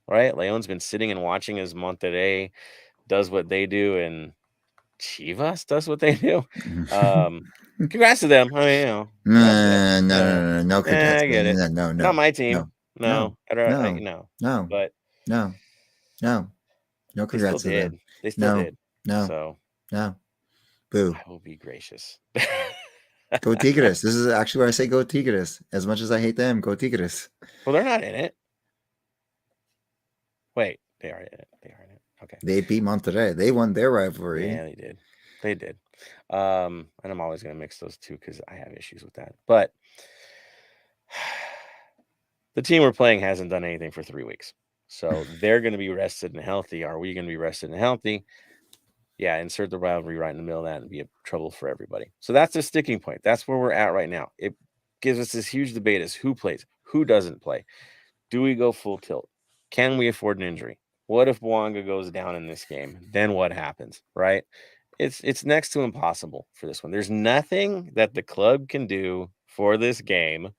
right? Leon's been sitting and watching as Monterrey does what they do and Chivas does what they do. Congrats to them. I mean, congrats to them. No, congrats. I get it. No, Not my team. no, No. But no, they still congrats to did. them. They still did. No, So boo. I will be gracious. Go Tigres. This is actually where I say go Tigres. As much as I hate them, go Tigres. Well, they're not in it. Wait, they are in it. Okay. They beat Monterrey. They won their rivalry. Yeah, they did. And I'm always going to mix those two because I have issues with that. But the team we're playing hasn't done anything for 3 weeks. So they're going to be rested and healthy. Are we going to be rested and healthy? Yeah, insert the rivalry right in the middle of that and be a trouble for everybody. So that's the sticking point. That's where we're at right now. It gives us this huge debate as who plays, who doesn't play. Do we go full tilt? Can we afford an injury? What if Bouanga goes down in this game? Then what happens, right? It's next to impossible for this one. There's nothing that the club can do for this game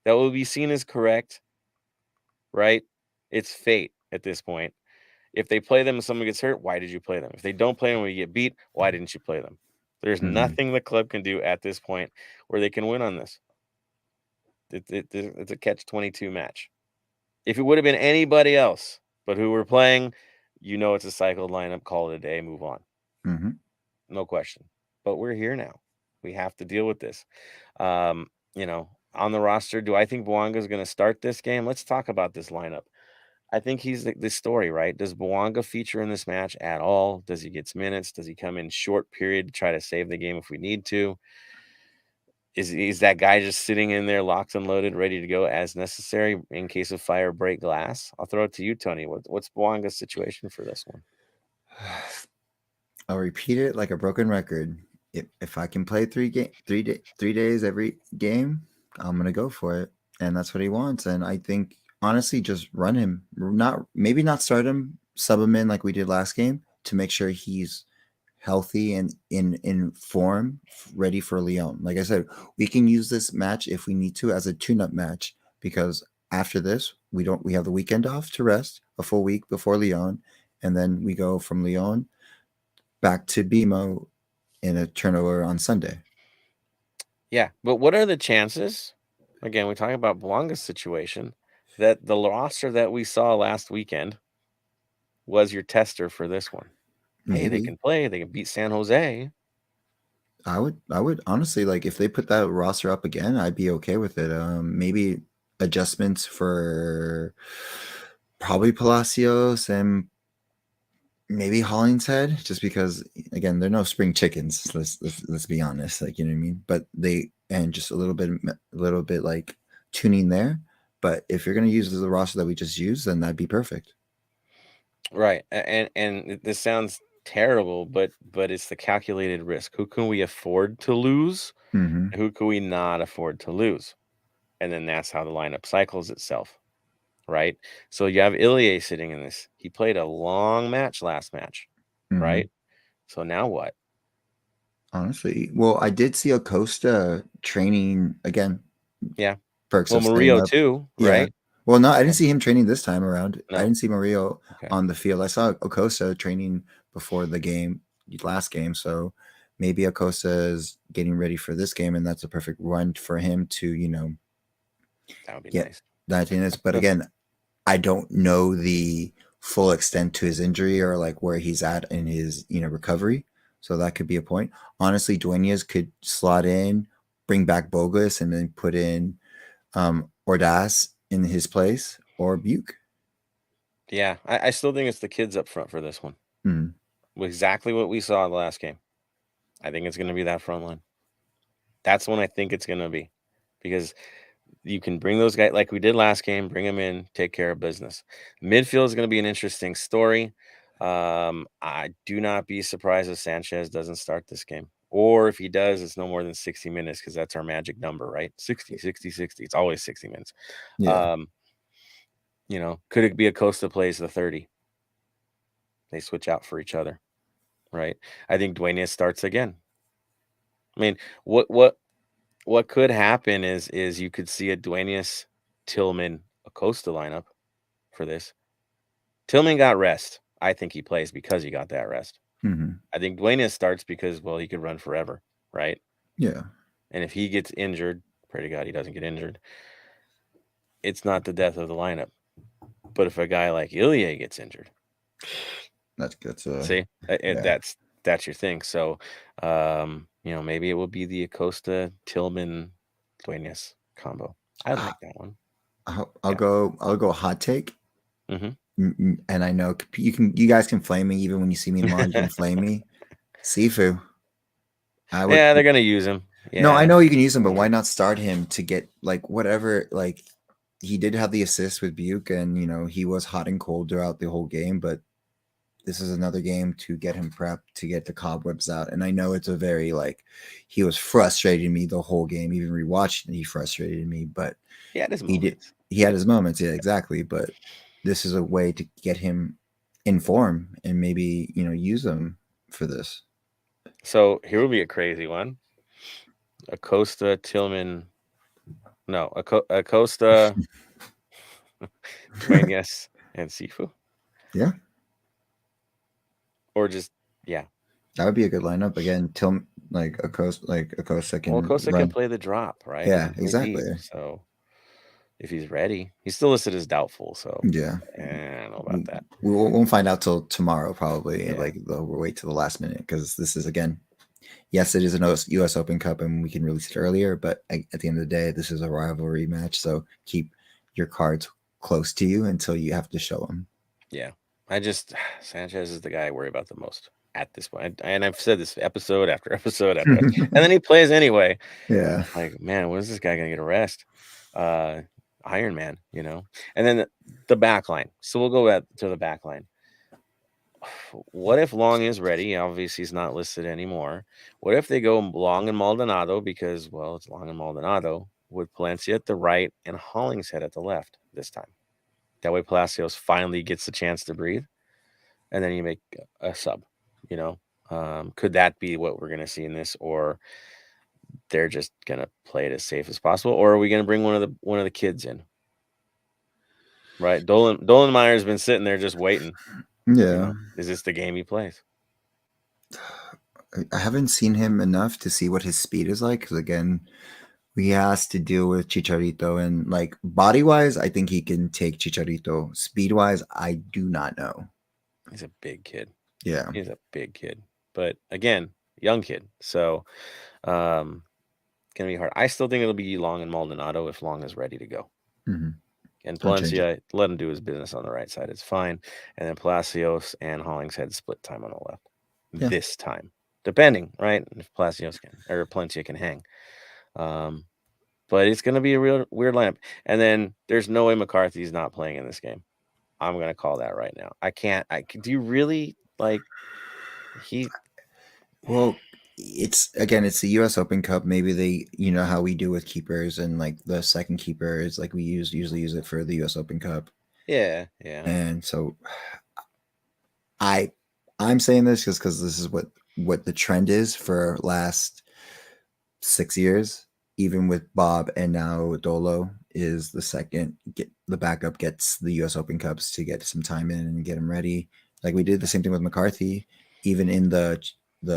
that will be seen as correct, right? It's fate at this point. If they play them and someone gets hurt, why did you play them? If they don't play them when you get beat, why didn't you play them? There's nothing the club can do at this point where they can win on this. It's a catch-22 match. If it would have been anybody else but who we're playing, it's a cycled lineup, call it a day, move on. No question. But we're here now. We have to deal with this. On the roster, do I think Bouanga is going to start this game? Let's talk about this lineup. I think he's the story, right? Does Bouanga feature in this match at all? Does he get minutes? Does he come in short period to try to save the game if we need to? Is that guy just sitting in there locked and loaded, ready to go as necessary in case of fire, break glass? I'll throw it to you, Tony. What's Bouanga's situation for this one? I'll repeat it like a broken record. If I can play 3 days every game, I'm gonna go for it, and that's what he wants. And I think honestly, just run him. Maybe not start him, sub him in like we did last game to make sure he's healthy and in form, ready for Lyon. Like I said, we can use this match if we need to as a tune-up match because after this, we have the weekend off to rest, a full week before Lyon, and then we go from Lyon back to BMO in a turnover on Sunday. Yeah, but what are the chances? Again, we're talking about Bouanga's situation that the roster that we saw last weekend was your tester for this one. Maybe. Hey, they can play. They can beat San Jose. I would honestly, like, if they put that roster up again, I'd be okay with it. Maybe adjustments for probably Palacios and maybe Hollingshead, just because again they're no spring chickens. Let's be honest, like, you know what I mean. But just a little bit like tuning there. But if you're gonna use the roster that we just used, then that'd be perfect. Right, and this sounds terrible, but it's the calculated risk. Who can we afford to lose? Mm-hmm. Who can we not afford to lose? And then that's how the lineup cycles itself, right? So you have Ilie sitting in this. He played a long match last match, right? So now what? Honestly, well, I did see Acosta training again. Yeah. Perks well, of Murillo too, right? Yeah. Well, no, I didn't see him training this time around. No. I didn't see Murillo on the field. I saw Acosta training before the last game. So maybe Acosta is getting ready for this game, and that's a perfect run for him to, that would be nice. 19 minutes. But again, I don't know the full extent to his injury or like where he's at in his, recovery. So that could be a point. Honestly, Dueñas could slot in, bring back Bogus, and then put in Ordaz in his place or Buke. Yeah, I still think it's the kids up front for this one. Exactly what we saw in the last game. I think it's going to be that front line. That's when I think it's going to be, because you can bring those guys like we did last game, bring them in, take care of business. Midfield is going to be an interesting story. I do not be surprised if Sanchez doesn't start this game. Or if he does, it's no more than 60 minutes because that's our magic number, right? 60. It's always 60 minutes. Yeah. Could it be Acosta plays the 30? They switch out for each other, right? I think Dueñas starts again. I mean, what could happen is you could see a Duenas, Tillman, Acosta lineup for this. Tillman got rest. I think he plays because he got that rest. I think Duenas starts because, well, he could run forever, right? Yeah. And if he gets injured, pray to God he doesn't get injured, it's not the death of the lineup. But if a guy like Ilya gets injured, That's good. see, that's your thing. So, maybe it will be the Acosta, Tillman, Duenas combo. I like that one. I'll go hot take. Mm-hmm. And I know you guys can flame me even when you see me tomorrow. You can flame me. Sifu. Yeah, they're gonna use him. Yeah. No, I know you can use him, but why not start him to get like whatever? Like he did have the assist with Buke, and he was hot and cold throughout the whole game. But this is another game to get him prepped, to get the cobwebs out. And I know it's a very he was frustrating me the whole game. Even rewatching, he frustrated me. But he had his moments. He had his moments, yeah, exactly. But this is a way to get him in form and maybe use him for this. So here will be a crazy one. Acosta, Tillman, no, Acosta, Duenas, and Sifu. Yeah. Or just yeah. That would be a good lineup again. Acosta can. Well, Acosta can play the drop, right? Yeah, exactly. Deep, so if he's ready, he's still listed as doubtful. So yeah, I don't know about that. We won't find out till tomorrow, probably. Yeah. We'll wait till the last minute because this is again. Yes, it is a U.S. Open Cup, and we can release it earlier. But at the end of the day, this is a rivalry match, so keep your cards close to you until you have to show them. Yeah, Sanchez is the guy I worry about the most at this point, and I've said this episode after episode after, and then he plays anyway. Yeah, like man, when is this guy gonna get a rest? Iron Man, and then the back line. So we'll go to the back line. What if Long is ready? Obviously, he's not listed anymore. What if they go Long and Maldonado because, well, it's Long and Maldonado with Palencia at the right and Hollingshead at the left this time? That way, Palacios finally gets the chance to breathe, and then you make a sub. Could that be what we're going to see in this, or they're just going to play it as safe as possible, or are we going to bring one of the kids in? Right, Dolan Meyer's been sitting there just waiting. Yeah. Is this the game he plays? I haven't seen him enough to see what his speed is like. Because again, he has to deal with Chicharito, and body wise, I think he can take Chicharito. Speed wise, I do not know. He's a big kid. Yeah, he's a big kid. But again, young kid. So, gonna be hard. I still think it'll be Long and Maldonado if Long is ready to go. Mm-hmm. And Palencia, let him do his business on the right side. It's fine. And then Palacios and Hollingshead split time on the left. Yeah. This time, depending, right? If Palacios or Palencia can hang. But it's going to be a real weird lineup. And then there's no way McCarthy's not playing in this game. I'm going to call that right now. I can't. Do you really he? Well, it's the U.S. Open Cup. Maybe they, how we do with keepers, and the second keeper is we usually use it for the U.S. Open Cup. Yeah. And so, I'm saying this just because this is what the trend is for last 6 years. Even with Bob and now Dolo is the backup gets the U.S. Open Cups to get some time in and get him ready. We did the same thing with McCarthy, even in the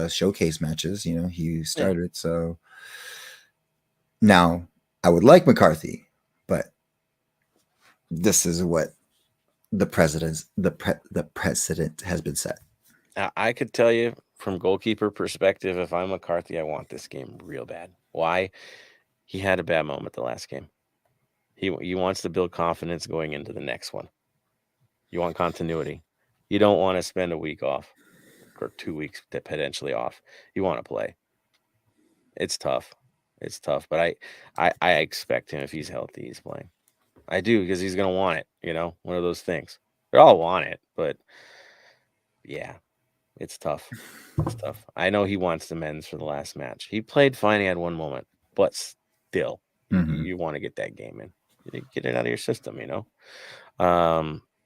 showcase matches. He started. Yeah. So now I would like McCarthy, but this is what the precedent has been set. I could tell you from goalkeeper perspective, if I'm McCarthy, I want this game real bad. Why? He had a bad moment the last game. He wants to build confidence going into the next one. You want continuity. You don't want to spend a week off or 2 weeks potentially off. You want to play. It's tough. But I expect him, if he's healthy, he's playing. I do, because he's going to want it, one of those things. They all want it, but yeah, it's tough. I know he wants the men's for the last match. He played fine. He had one moment, but still, you want to get that game in. You get it out of your system,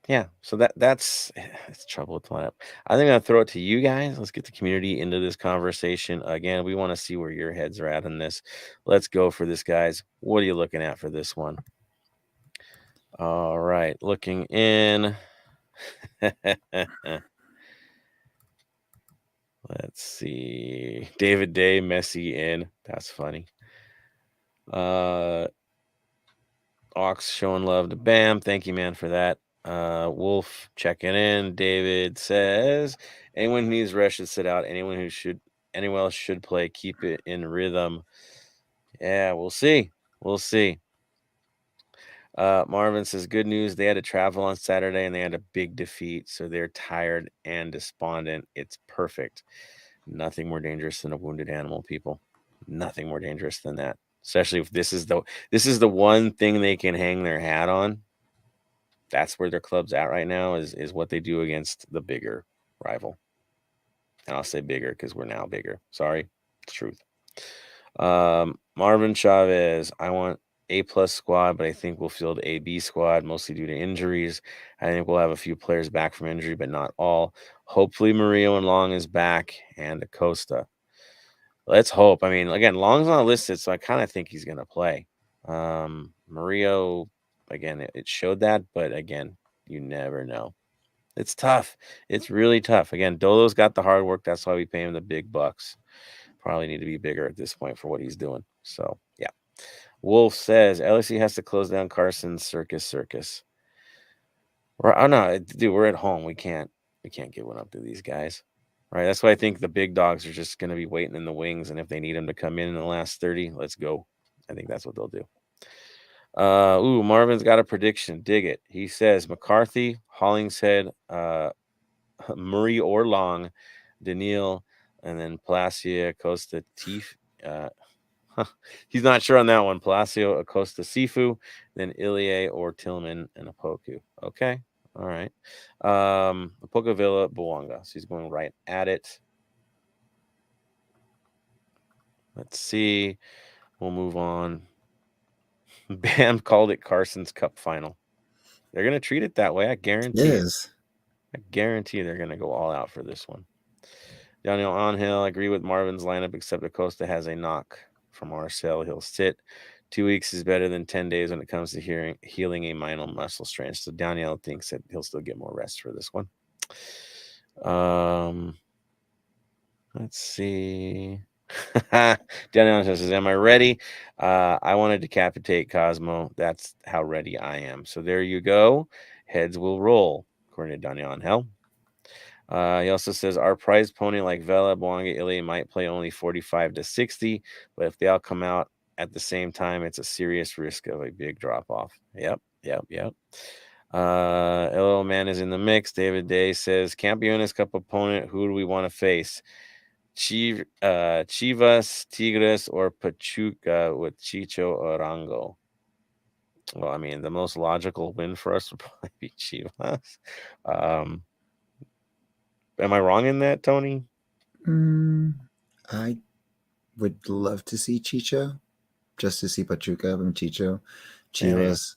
Yeah, so that's it's trouble with the lineup. I think I'll throw it to you guys. Let's get the community into this conversation. Again, we want to see where your heads are at on this. Let's go for this, guys. What are you looking at for this one? All right, looking in. Let's see. David Day, Messi in. That's funny. Ox showing love to Bam. Thank you, man, for that. Wolf checking in. David says anyone who needs rest should sit out. Anyone else should play. Keep it in rhythm. Yeah, we'll see. We'll see. Marvin says good news. They had to travel on Saturday and they had a big defeat, so they're tired and despondent. It's perfect. Nothing more dangerous than a wounded animal, people. Nothing more dangerous than that. Especially if this is the one thing they can hang their hat on. That's where their club's at right now is what they do against the bigger rival. And I'll say bigger because we're now bigger. Sorry, it's truth. Marvin Chavez, I want A+ squad, but I think we'll field A/B squad mostly due to injuries. I think we'll have a few players back from injury, but not all. Hopefully Murillo and Long is back and Acosta. Let's hope. I mean, again, Long's not listed, so I kind of think he's gonna play. Murillo, again, it showed that, but again, you never know. It's tough. It's really tough. Again, Dolo's got the hard work. That's why we pay him the big bucks. Probably need to be bigger at this point for what he's doing. So, yeah. Wolf says LSU has to close down Carson's circus. Oh no, dude, we're at home. We can't give one up to these guys. Right? That's why I think the big dogs are just going to be waiting in the wings, and if they need him to come in the last 30, let's go. I think that's what they'll do. Marvin's got a prediction. Dig it. He says McCarthy, Hollingshead, Murray or Long, Daniil, and then Palacio, Acosta, Teef. He's not sure on that one. Palacio, Acosta, Sifu, then Ilie or Tillman and Apoku. Okay. All right. Apoku Villa, Bouanga. So he's going right at it. Let's see. We'll move on. Bam called it Carson's Cup final. They're going to treat it that way. I guarantee it. I guarantee they're going to go all out for this one. Daniel Angel, I agree with Marvin's lineup, except Acosta has a knock from Marcel. He'll sit. 2 weeks is better than 10 days when it comes to healing a minor muscle strain. So Daniel thinks that he'll still get more rest for this one. Let's see. Daniel says, am I ready? I want to decapitate Cosmo. That's how ready I am. So there you go. Heads will roll, according to Daniel Angel. He also says our prize pony like Vela, Bouanga, Ilie might play only 45 to 60, but if they all come out at the same time, it's a serious risk of a big drop off. Yep. LL Man is in the mix. David Day says Campeones Cup opponent. Who do we want to face? Chivas, Tigres, or Pachuca with Chicho Orango? Well, I mean, the most logical win for us would probably be Chivas. Am I wrong in that, Tony? I would love to see Chicho, just to see Pachuca and Chicho. Chivas,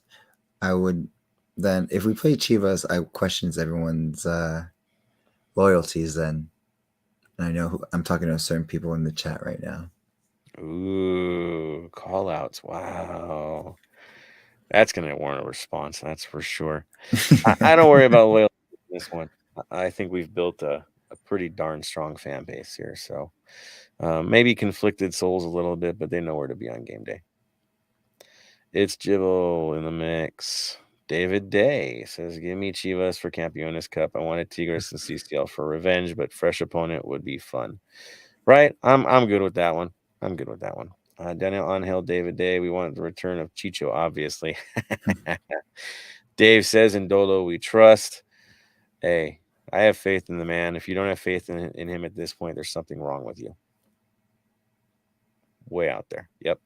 yeah. I would then, if we play Chivas, I questions everyone's loyalties then. And I know I'm talking to certain people in the chat right now. Ooh, call outs. Wow. That's going to warrant a response. That's for sure. I don't worry about loyalty in this one. I think we've built a pretty darn strong fan base here. So maybe conflicted souls a little bit, but they know where to be on game day. It's Jibble in the mix. David Day says, give me Chivas for Campeones Cup. I wanted Tigres and CCL for revenge, but fresh opponent would be fun. Right? I'm good with that one. Daniel Angel, David Day. We want the return of Chicho, obviously. Dave says, in Dolo, we trust. Hey, I have faith in the man. If you don't have faith in him at this point, there's something wrong with you. Way out there. Yep.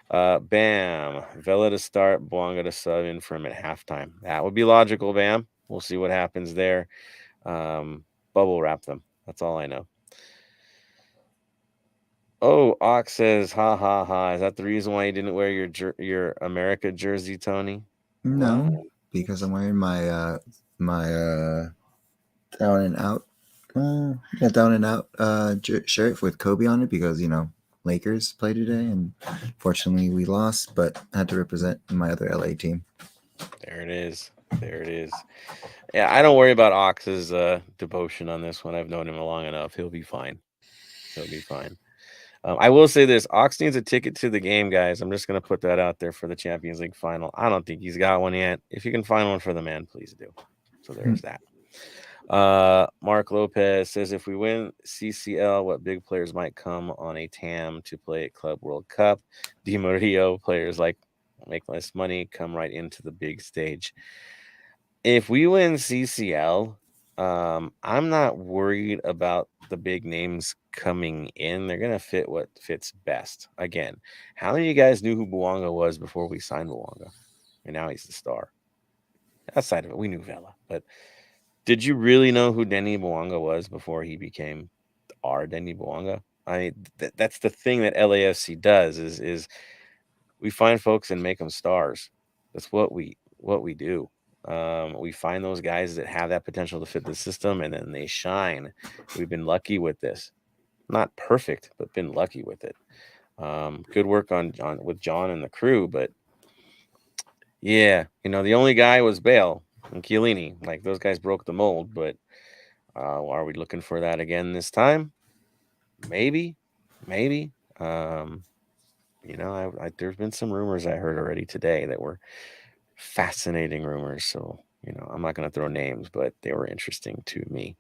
Bam. Vela to start, Bouanga to sub in for him at halftime. That would be logical, Bam. We'll see what happens there. Bubble wrap them. That's all I know. Oh, Ox says, ha, ha, ha. Is that the reason why you didn't wear your America jersey, Tony? No, because I'm wearing my my down and out shirt with Kobe on it because Lakers play today, and fortunately we lost, but I had to represent my other LA team. There it is. There it is. Yeah, I don't worry about Ox's devotion on this one. I've known him long enough. He'll be fine. He'll be fine. I will say this: Ox needs a ticket to the game, guys. I'm just going to put that out there for the Champions League final. I don't think he's got one yet. If you can find one for the man, please do. So there's that. Mark Lopez says, if we win CCL, what big players might come on a TAM to play at Club World Cup? Di Maria players like make less money, come right into the big stage. If we win CCL, I'm not worried about the big names coming in. They're gonna fit what fits best. Again, how many of you guys knew who Bouanga was before we signed Bouanga? And now he's the star. Outside of it, we knew Vela, but did you really know who Denny Bouanga was before he became our Denny Bouanga? I mean, that's the thing that LAFC does is we find folks and make them stars. That's what we do. We find those guys that have that potential to fit the system, and then they shine. We've been lucky with this. Not perfect, but been lucky with it. Good work with John and the crew, but yeah, the only guy was Bale and Chiellini. Like, those guys broke the mold, but are we looking for that again this time? Maybe. There's been some rumors I heard already today that were fascinating rumors. So, I'm not going to throw names, but they were interesting to me.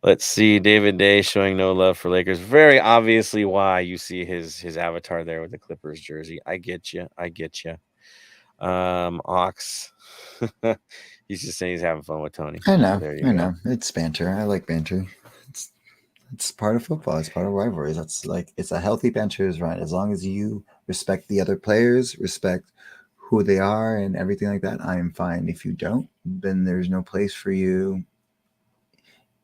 Let's see. David Day showing no love for Lakers. Very obviously why you see his avatar there with the Clippers jersey. I get you. Ox. He's just saying he's having fun with Tony. I know. So there you go. It's banter. I like banter. It's part of football. It's part of rivalries. That's it's a healthy banter is right. As long as you respect the other players, respect who they are and everything like that, I am fine. If you don't, then there's no place for you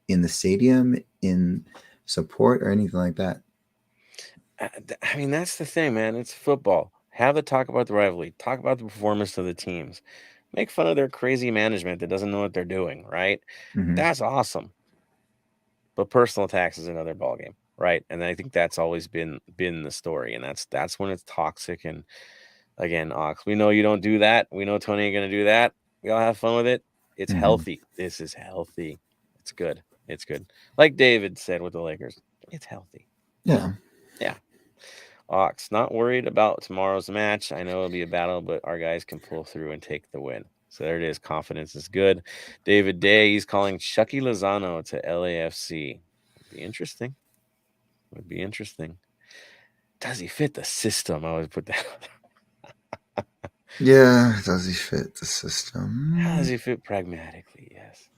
in the stadium, in support, or anything like that. I mean, that's the thing, man. It's football. Have the talk about the rivalry. Talk about the performance of the teams. Make fun of their crazy management that doesn't know what they're doing, right? Mm-hmm. That's awesome. But personal attacks is another ballgame, right? And I think that's always been the story, and that's when it's toxic. And again, Ox, we know you don't do that. We know Tony ain't gonna do that. We all have fun with it. It's healthy. This is healthy. It's good. It's good. Like David said with the Lakers, it's healthy. Yeah. Ox, not worried about tomorrow's match. I know it'll be a battle, but our guys can pull through and take the win. So there it is. Confidence is good. David Day, he's calling Chucky Lozano to LAFC. Would be interesting. Does he fit the system? I always put that. Yeah, does he fit the system? How does he fit pragmatically? Yes.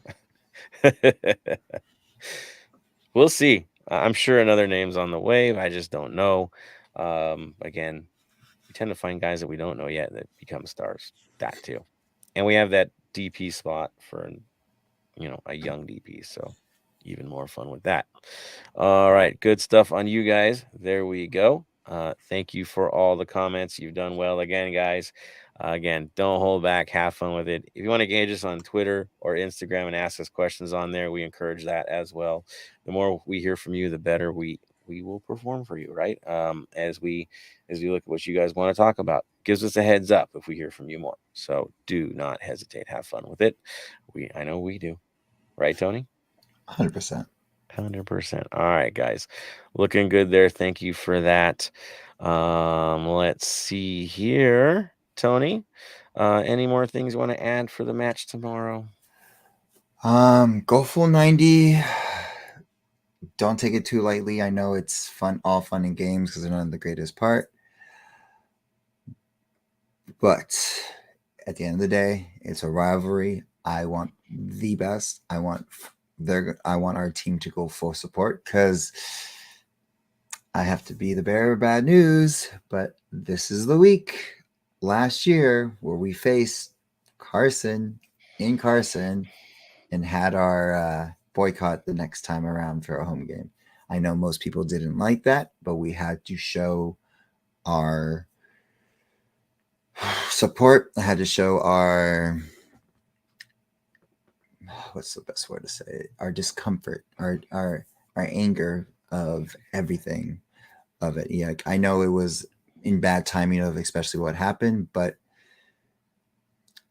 We'll see. I'm sure another name's on the way. I just don't know. Again, we tend to find guys that we don't know yet that become stars. That too. And we have that DP spot for, a young DP. So even more fun with that. All right. Good stuff on you guys. There we go. Thank you for all the comments. You've done well again, guys. Again, don't hold back. Have fun with it. If you want to engage us on Twitter or Instagram and ask us questions on there, we encourage that as well. The more we hear from you, the better we will perform for you, right? As we look at what you guys want to talk about. Gives us a heads up if we hear from you more. So do not hesitate. Have fun with it. I know we do. Right, Tony? 100%. 100%. All right, guys. Looking good there. Thank you for that. Let's see here. Tony, any more things you want to add for the match tomorrow? Go full 90. Don't take it too lightly. I know it's all fun and games because they're not the greatest part. But at the end of the day, it's a rivalry. I want the best. I want our team to go full support because I have to be the bearer of bad news. But this is the week last year where we faced Carson in Carson and had our boycott the next time around for a home game. I know most people didn't like that, but we had to show our support. I had to show our what's the best word to say it? Our discomfort, our anger of everything of it. Yeah, I know it was in bad timing of especially what happened, but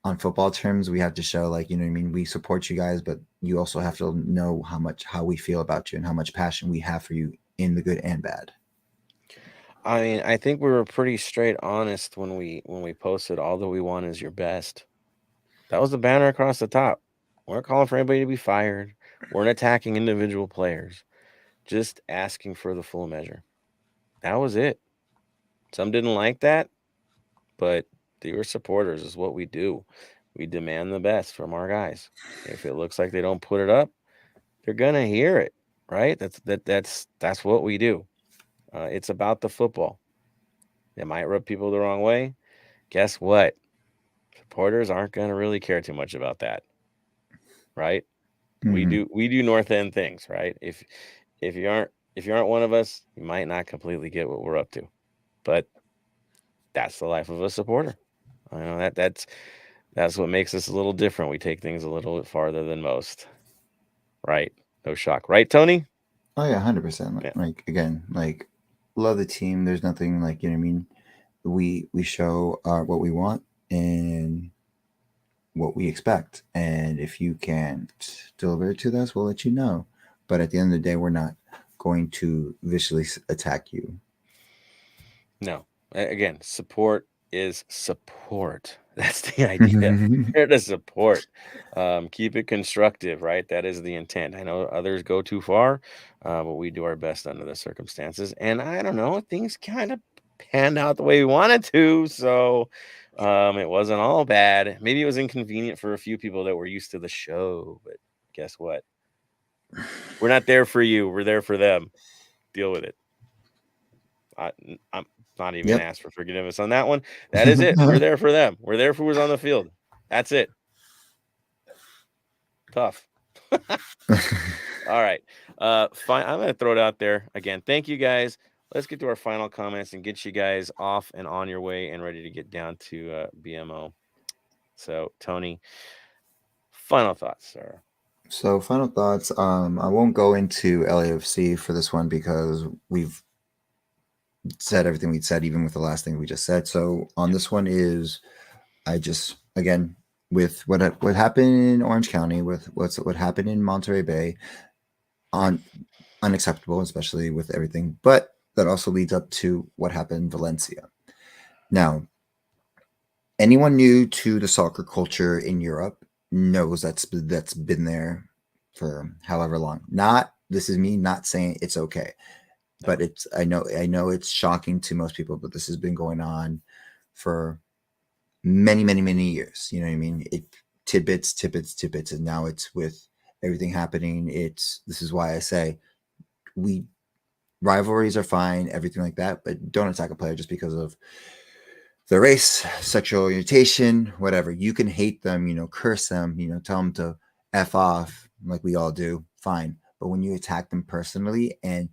on football terms, we have to show like, you know what I mean? We support you guys, but you also have to know how we feel about you and how much passion we have for you in the good and bad. I mean, I think we were pretty straight honest when we posted all that we want is your best. That was the banner across the top. We're not calling for anybody to be fired. We're not attacking individual players. Just asking for the full measure. That was it. Some didn't like that, but they were supporters is what we do. We demand the best from our guys. If it looks like they don't put it up, they're gonna hear it, right? That's what we do. It's about the football. It might rub people the wrong way. Guess what? Supporters aren't gonna really care too much about that, right? Mm-hmm. We do North End things, right? If you aren't one of us, you might not completely get what we're up to, but that's the life of a supporter. I know that's what makes us a little different. We take things a little bit farther than most, right? No shock, right, Tony? Oh yeah, 100%. Yeah. Like again, like love the team. There's nothing like, you know what I mean. We show what we want and what we expect, and if you can't deliver it to us, we'll let you know. But at the end of the day, we're not going to viciously attack you. No. Again, support is support. That's the idea. Here to support. Keep it constructive, right? That is the intent. I know others go too far, but we do our best under the circumstances. And I don't know, things kind of panned out the way we wanted to. So it wasn't all bad. Maybe it was inconvenient for a few people that were used to the show, but guess what? We're not there for you. We're there for them. Deal with it. I'm not even Yep. asked for forgiveness on that one. That is it. We're there for them. We're there for who's on the field. That's it. Tough. All right. Fine. I'm going to throw it out there again. Thank you guys. Let's get to our final comments and get you guys off and on your way and ready to get down to BMO. So, Tony, final thoughts, sir. So final thoughts. I won't go into LAFC for this one because we've said everything we'd said, even with the last thing we just said. So on this one is, I just again with what happened in Orange County, with what happened in Monterey Bay, unacceptable, especially with everything. But that also leads up to what happened in Valencia. Now, anyone new to the soccer culture in Europe knows that's been there for however long. This is me not saying it's okay, but I know it's shocking to most people, but this has been going on for many years. You know what I mean? Tidbits, and now it's with everything happening. This is why I say rivalries are fine, everything like that, but don't attack a player just because of their race, sexual orientation, whatever. You can hate them, curse them, tell them to F off like we all do, fine. But when you attack them personally and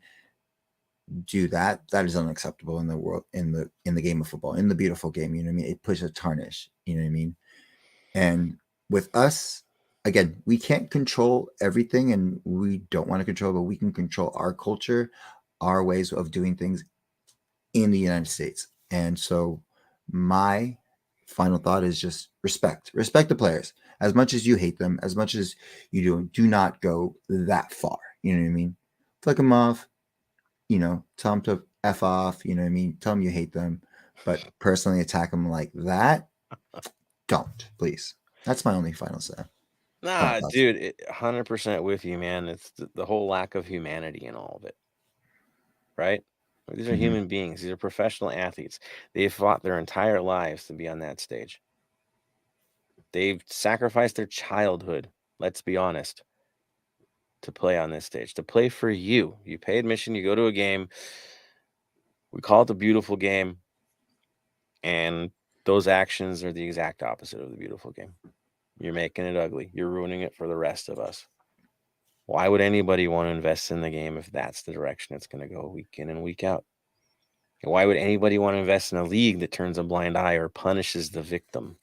do that is unacceptable in the world, in the game of football, in the beautiful game. You know what I mean? It puts a tarnish. You know what I mean? And with us, again, we can't control everything, and we don't want to control, but we can control our culture, our ways of doing things in the United States. And so, my final thought is just respect the players. As much as you hate them, as much as you do not go that far. You know what I mean? Flick them off. Tell them to F off, you know what I mean? Tell them you hate them, but personally attack them like that, don't, please. That's my only final say. Nah, dude, 100% with you, man. It's the whole lack of humanity in all of it, right? These are human beings. These are professional athletes. They've fought their entire lives to be on that stage. They've sacrificed their childhood, let's be honest, to play on this stage, to play for you. You pay admission, you go to a game. We call it the beautiful game. And those actions are the exact opposite of the beautiful game. You're making it ugly. You're ruining it for the rest of us. Why would anybody want to invest in the game if that's the direction it's going to go week in and week out? And why would anybody want to invest in a league that turns a blind eye or punishes the victim?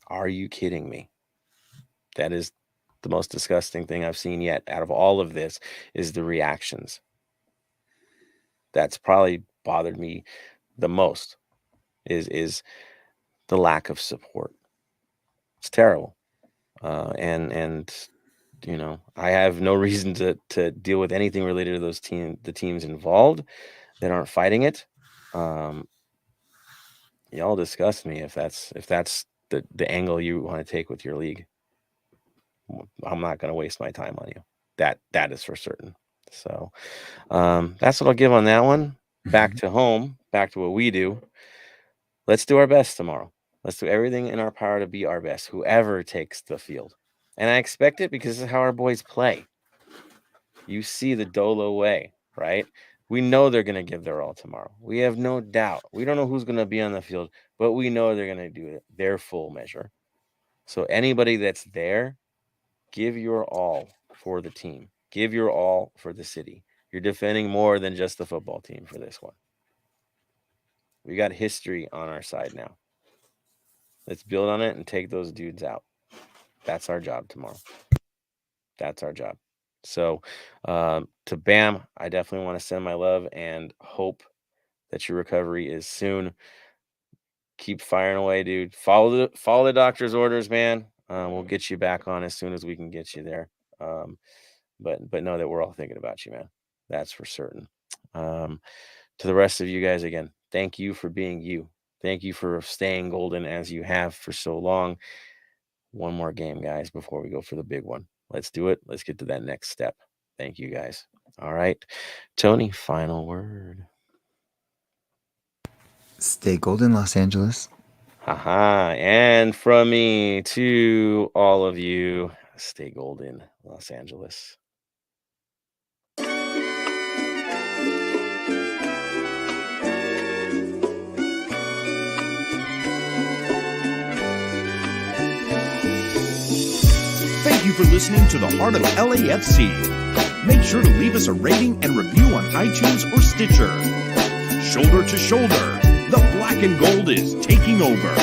Are you kidding me? That is the most disgusting thing I've seen yet out of all of this, is the reactions. That's probably bothered me the most, is the lack of support. It's terrible. And you know, I have no reason to deal with anything related to those the teams involved that aren't fighting it. Y'all disgust me if that's the angle you want to take with your league. I'm not going to waste my time on you. That is for certain. So that's what I'll give on that one. Back to home, back to what we do. Let's do our best tomorrow. Let's do everything in our power to be our best, whoever takes the field. And I expect it because this is how our boys play. You see the Dolo way, right? We know they're going to give their all tomorrow. We have no doubt. We don't know who's going to be on the field, but we know they're going to do it, their full measure. So anybody that's there, give your all for the team. Give your all for the city. You're defending more than just the football team for this one. We got history on our side now. Let's build on it and take those dudes out. That's our job tomorrow. That's our job. So to Bam, I definitely want to send my love and hope that your recovery is soon. Keep firing away, dude. Follow the doctor's orders, man. We'll get you back on as soon as we can get you there. But know that we're all thinking about you, man. That's for certain. To the rest of you guys, again, thank you for being you. Thank you for staying golden as you have for so long. One more game, guys, before we go for the big one. Let's do it. Let's get to that next step. Thank you, guys. All right. Tony, final word. Stay golden, Los Angeles. Haha. And from me to all of you, stay golden, Los Angeles. Thank you for listening to the Heart of LAFC. Make sure to leave us a rating and review on iTunes or Stitcher. Shoulder to shoulder, the black and gold is taking over.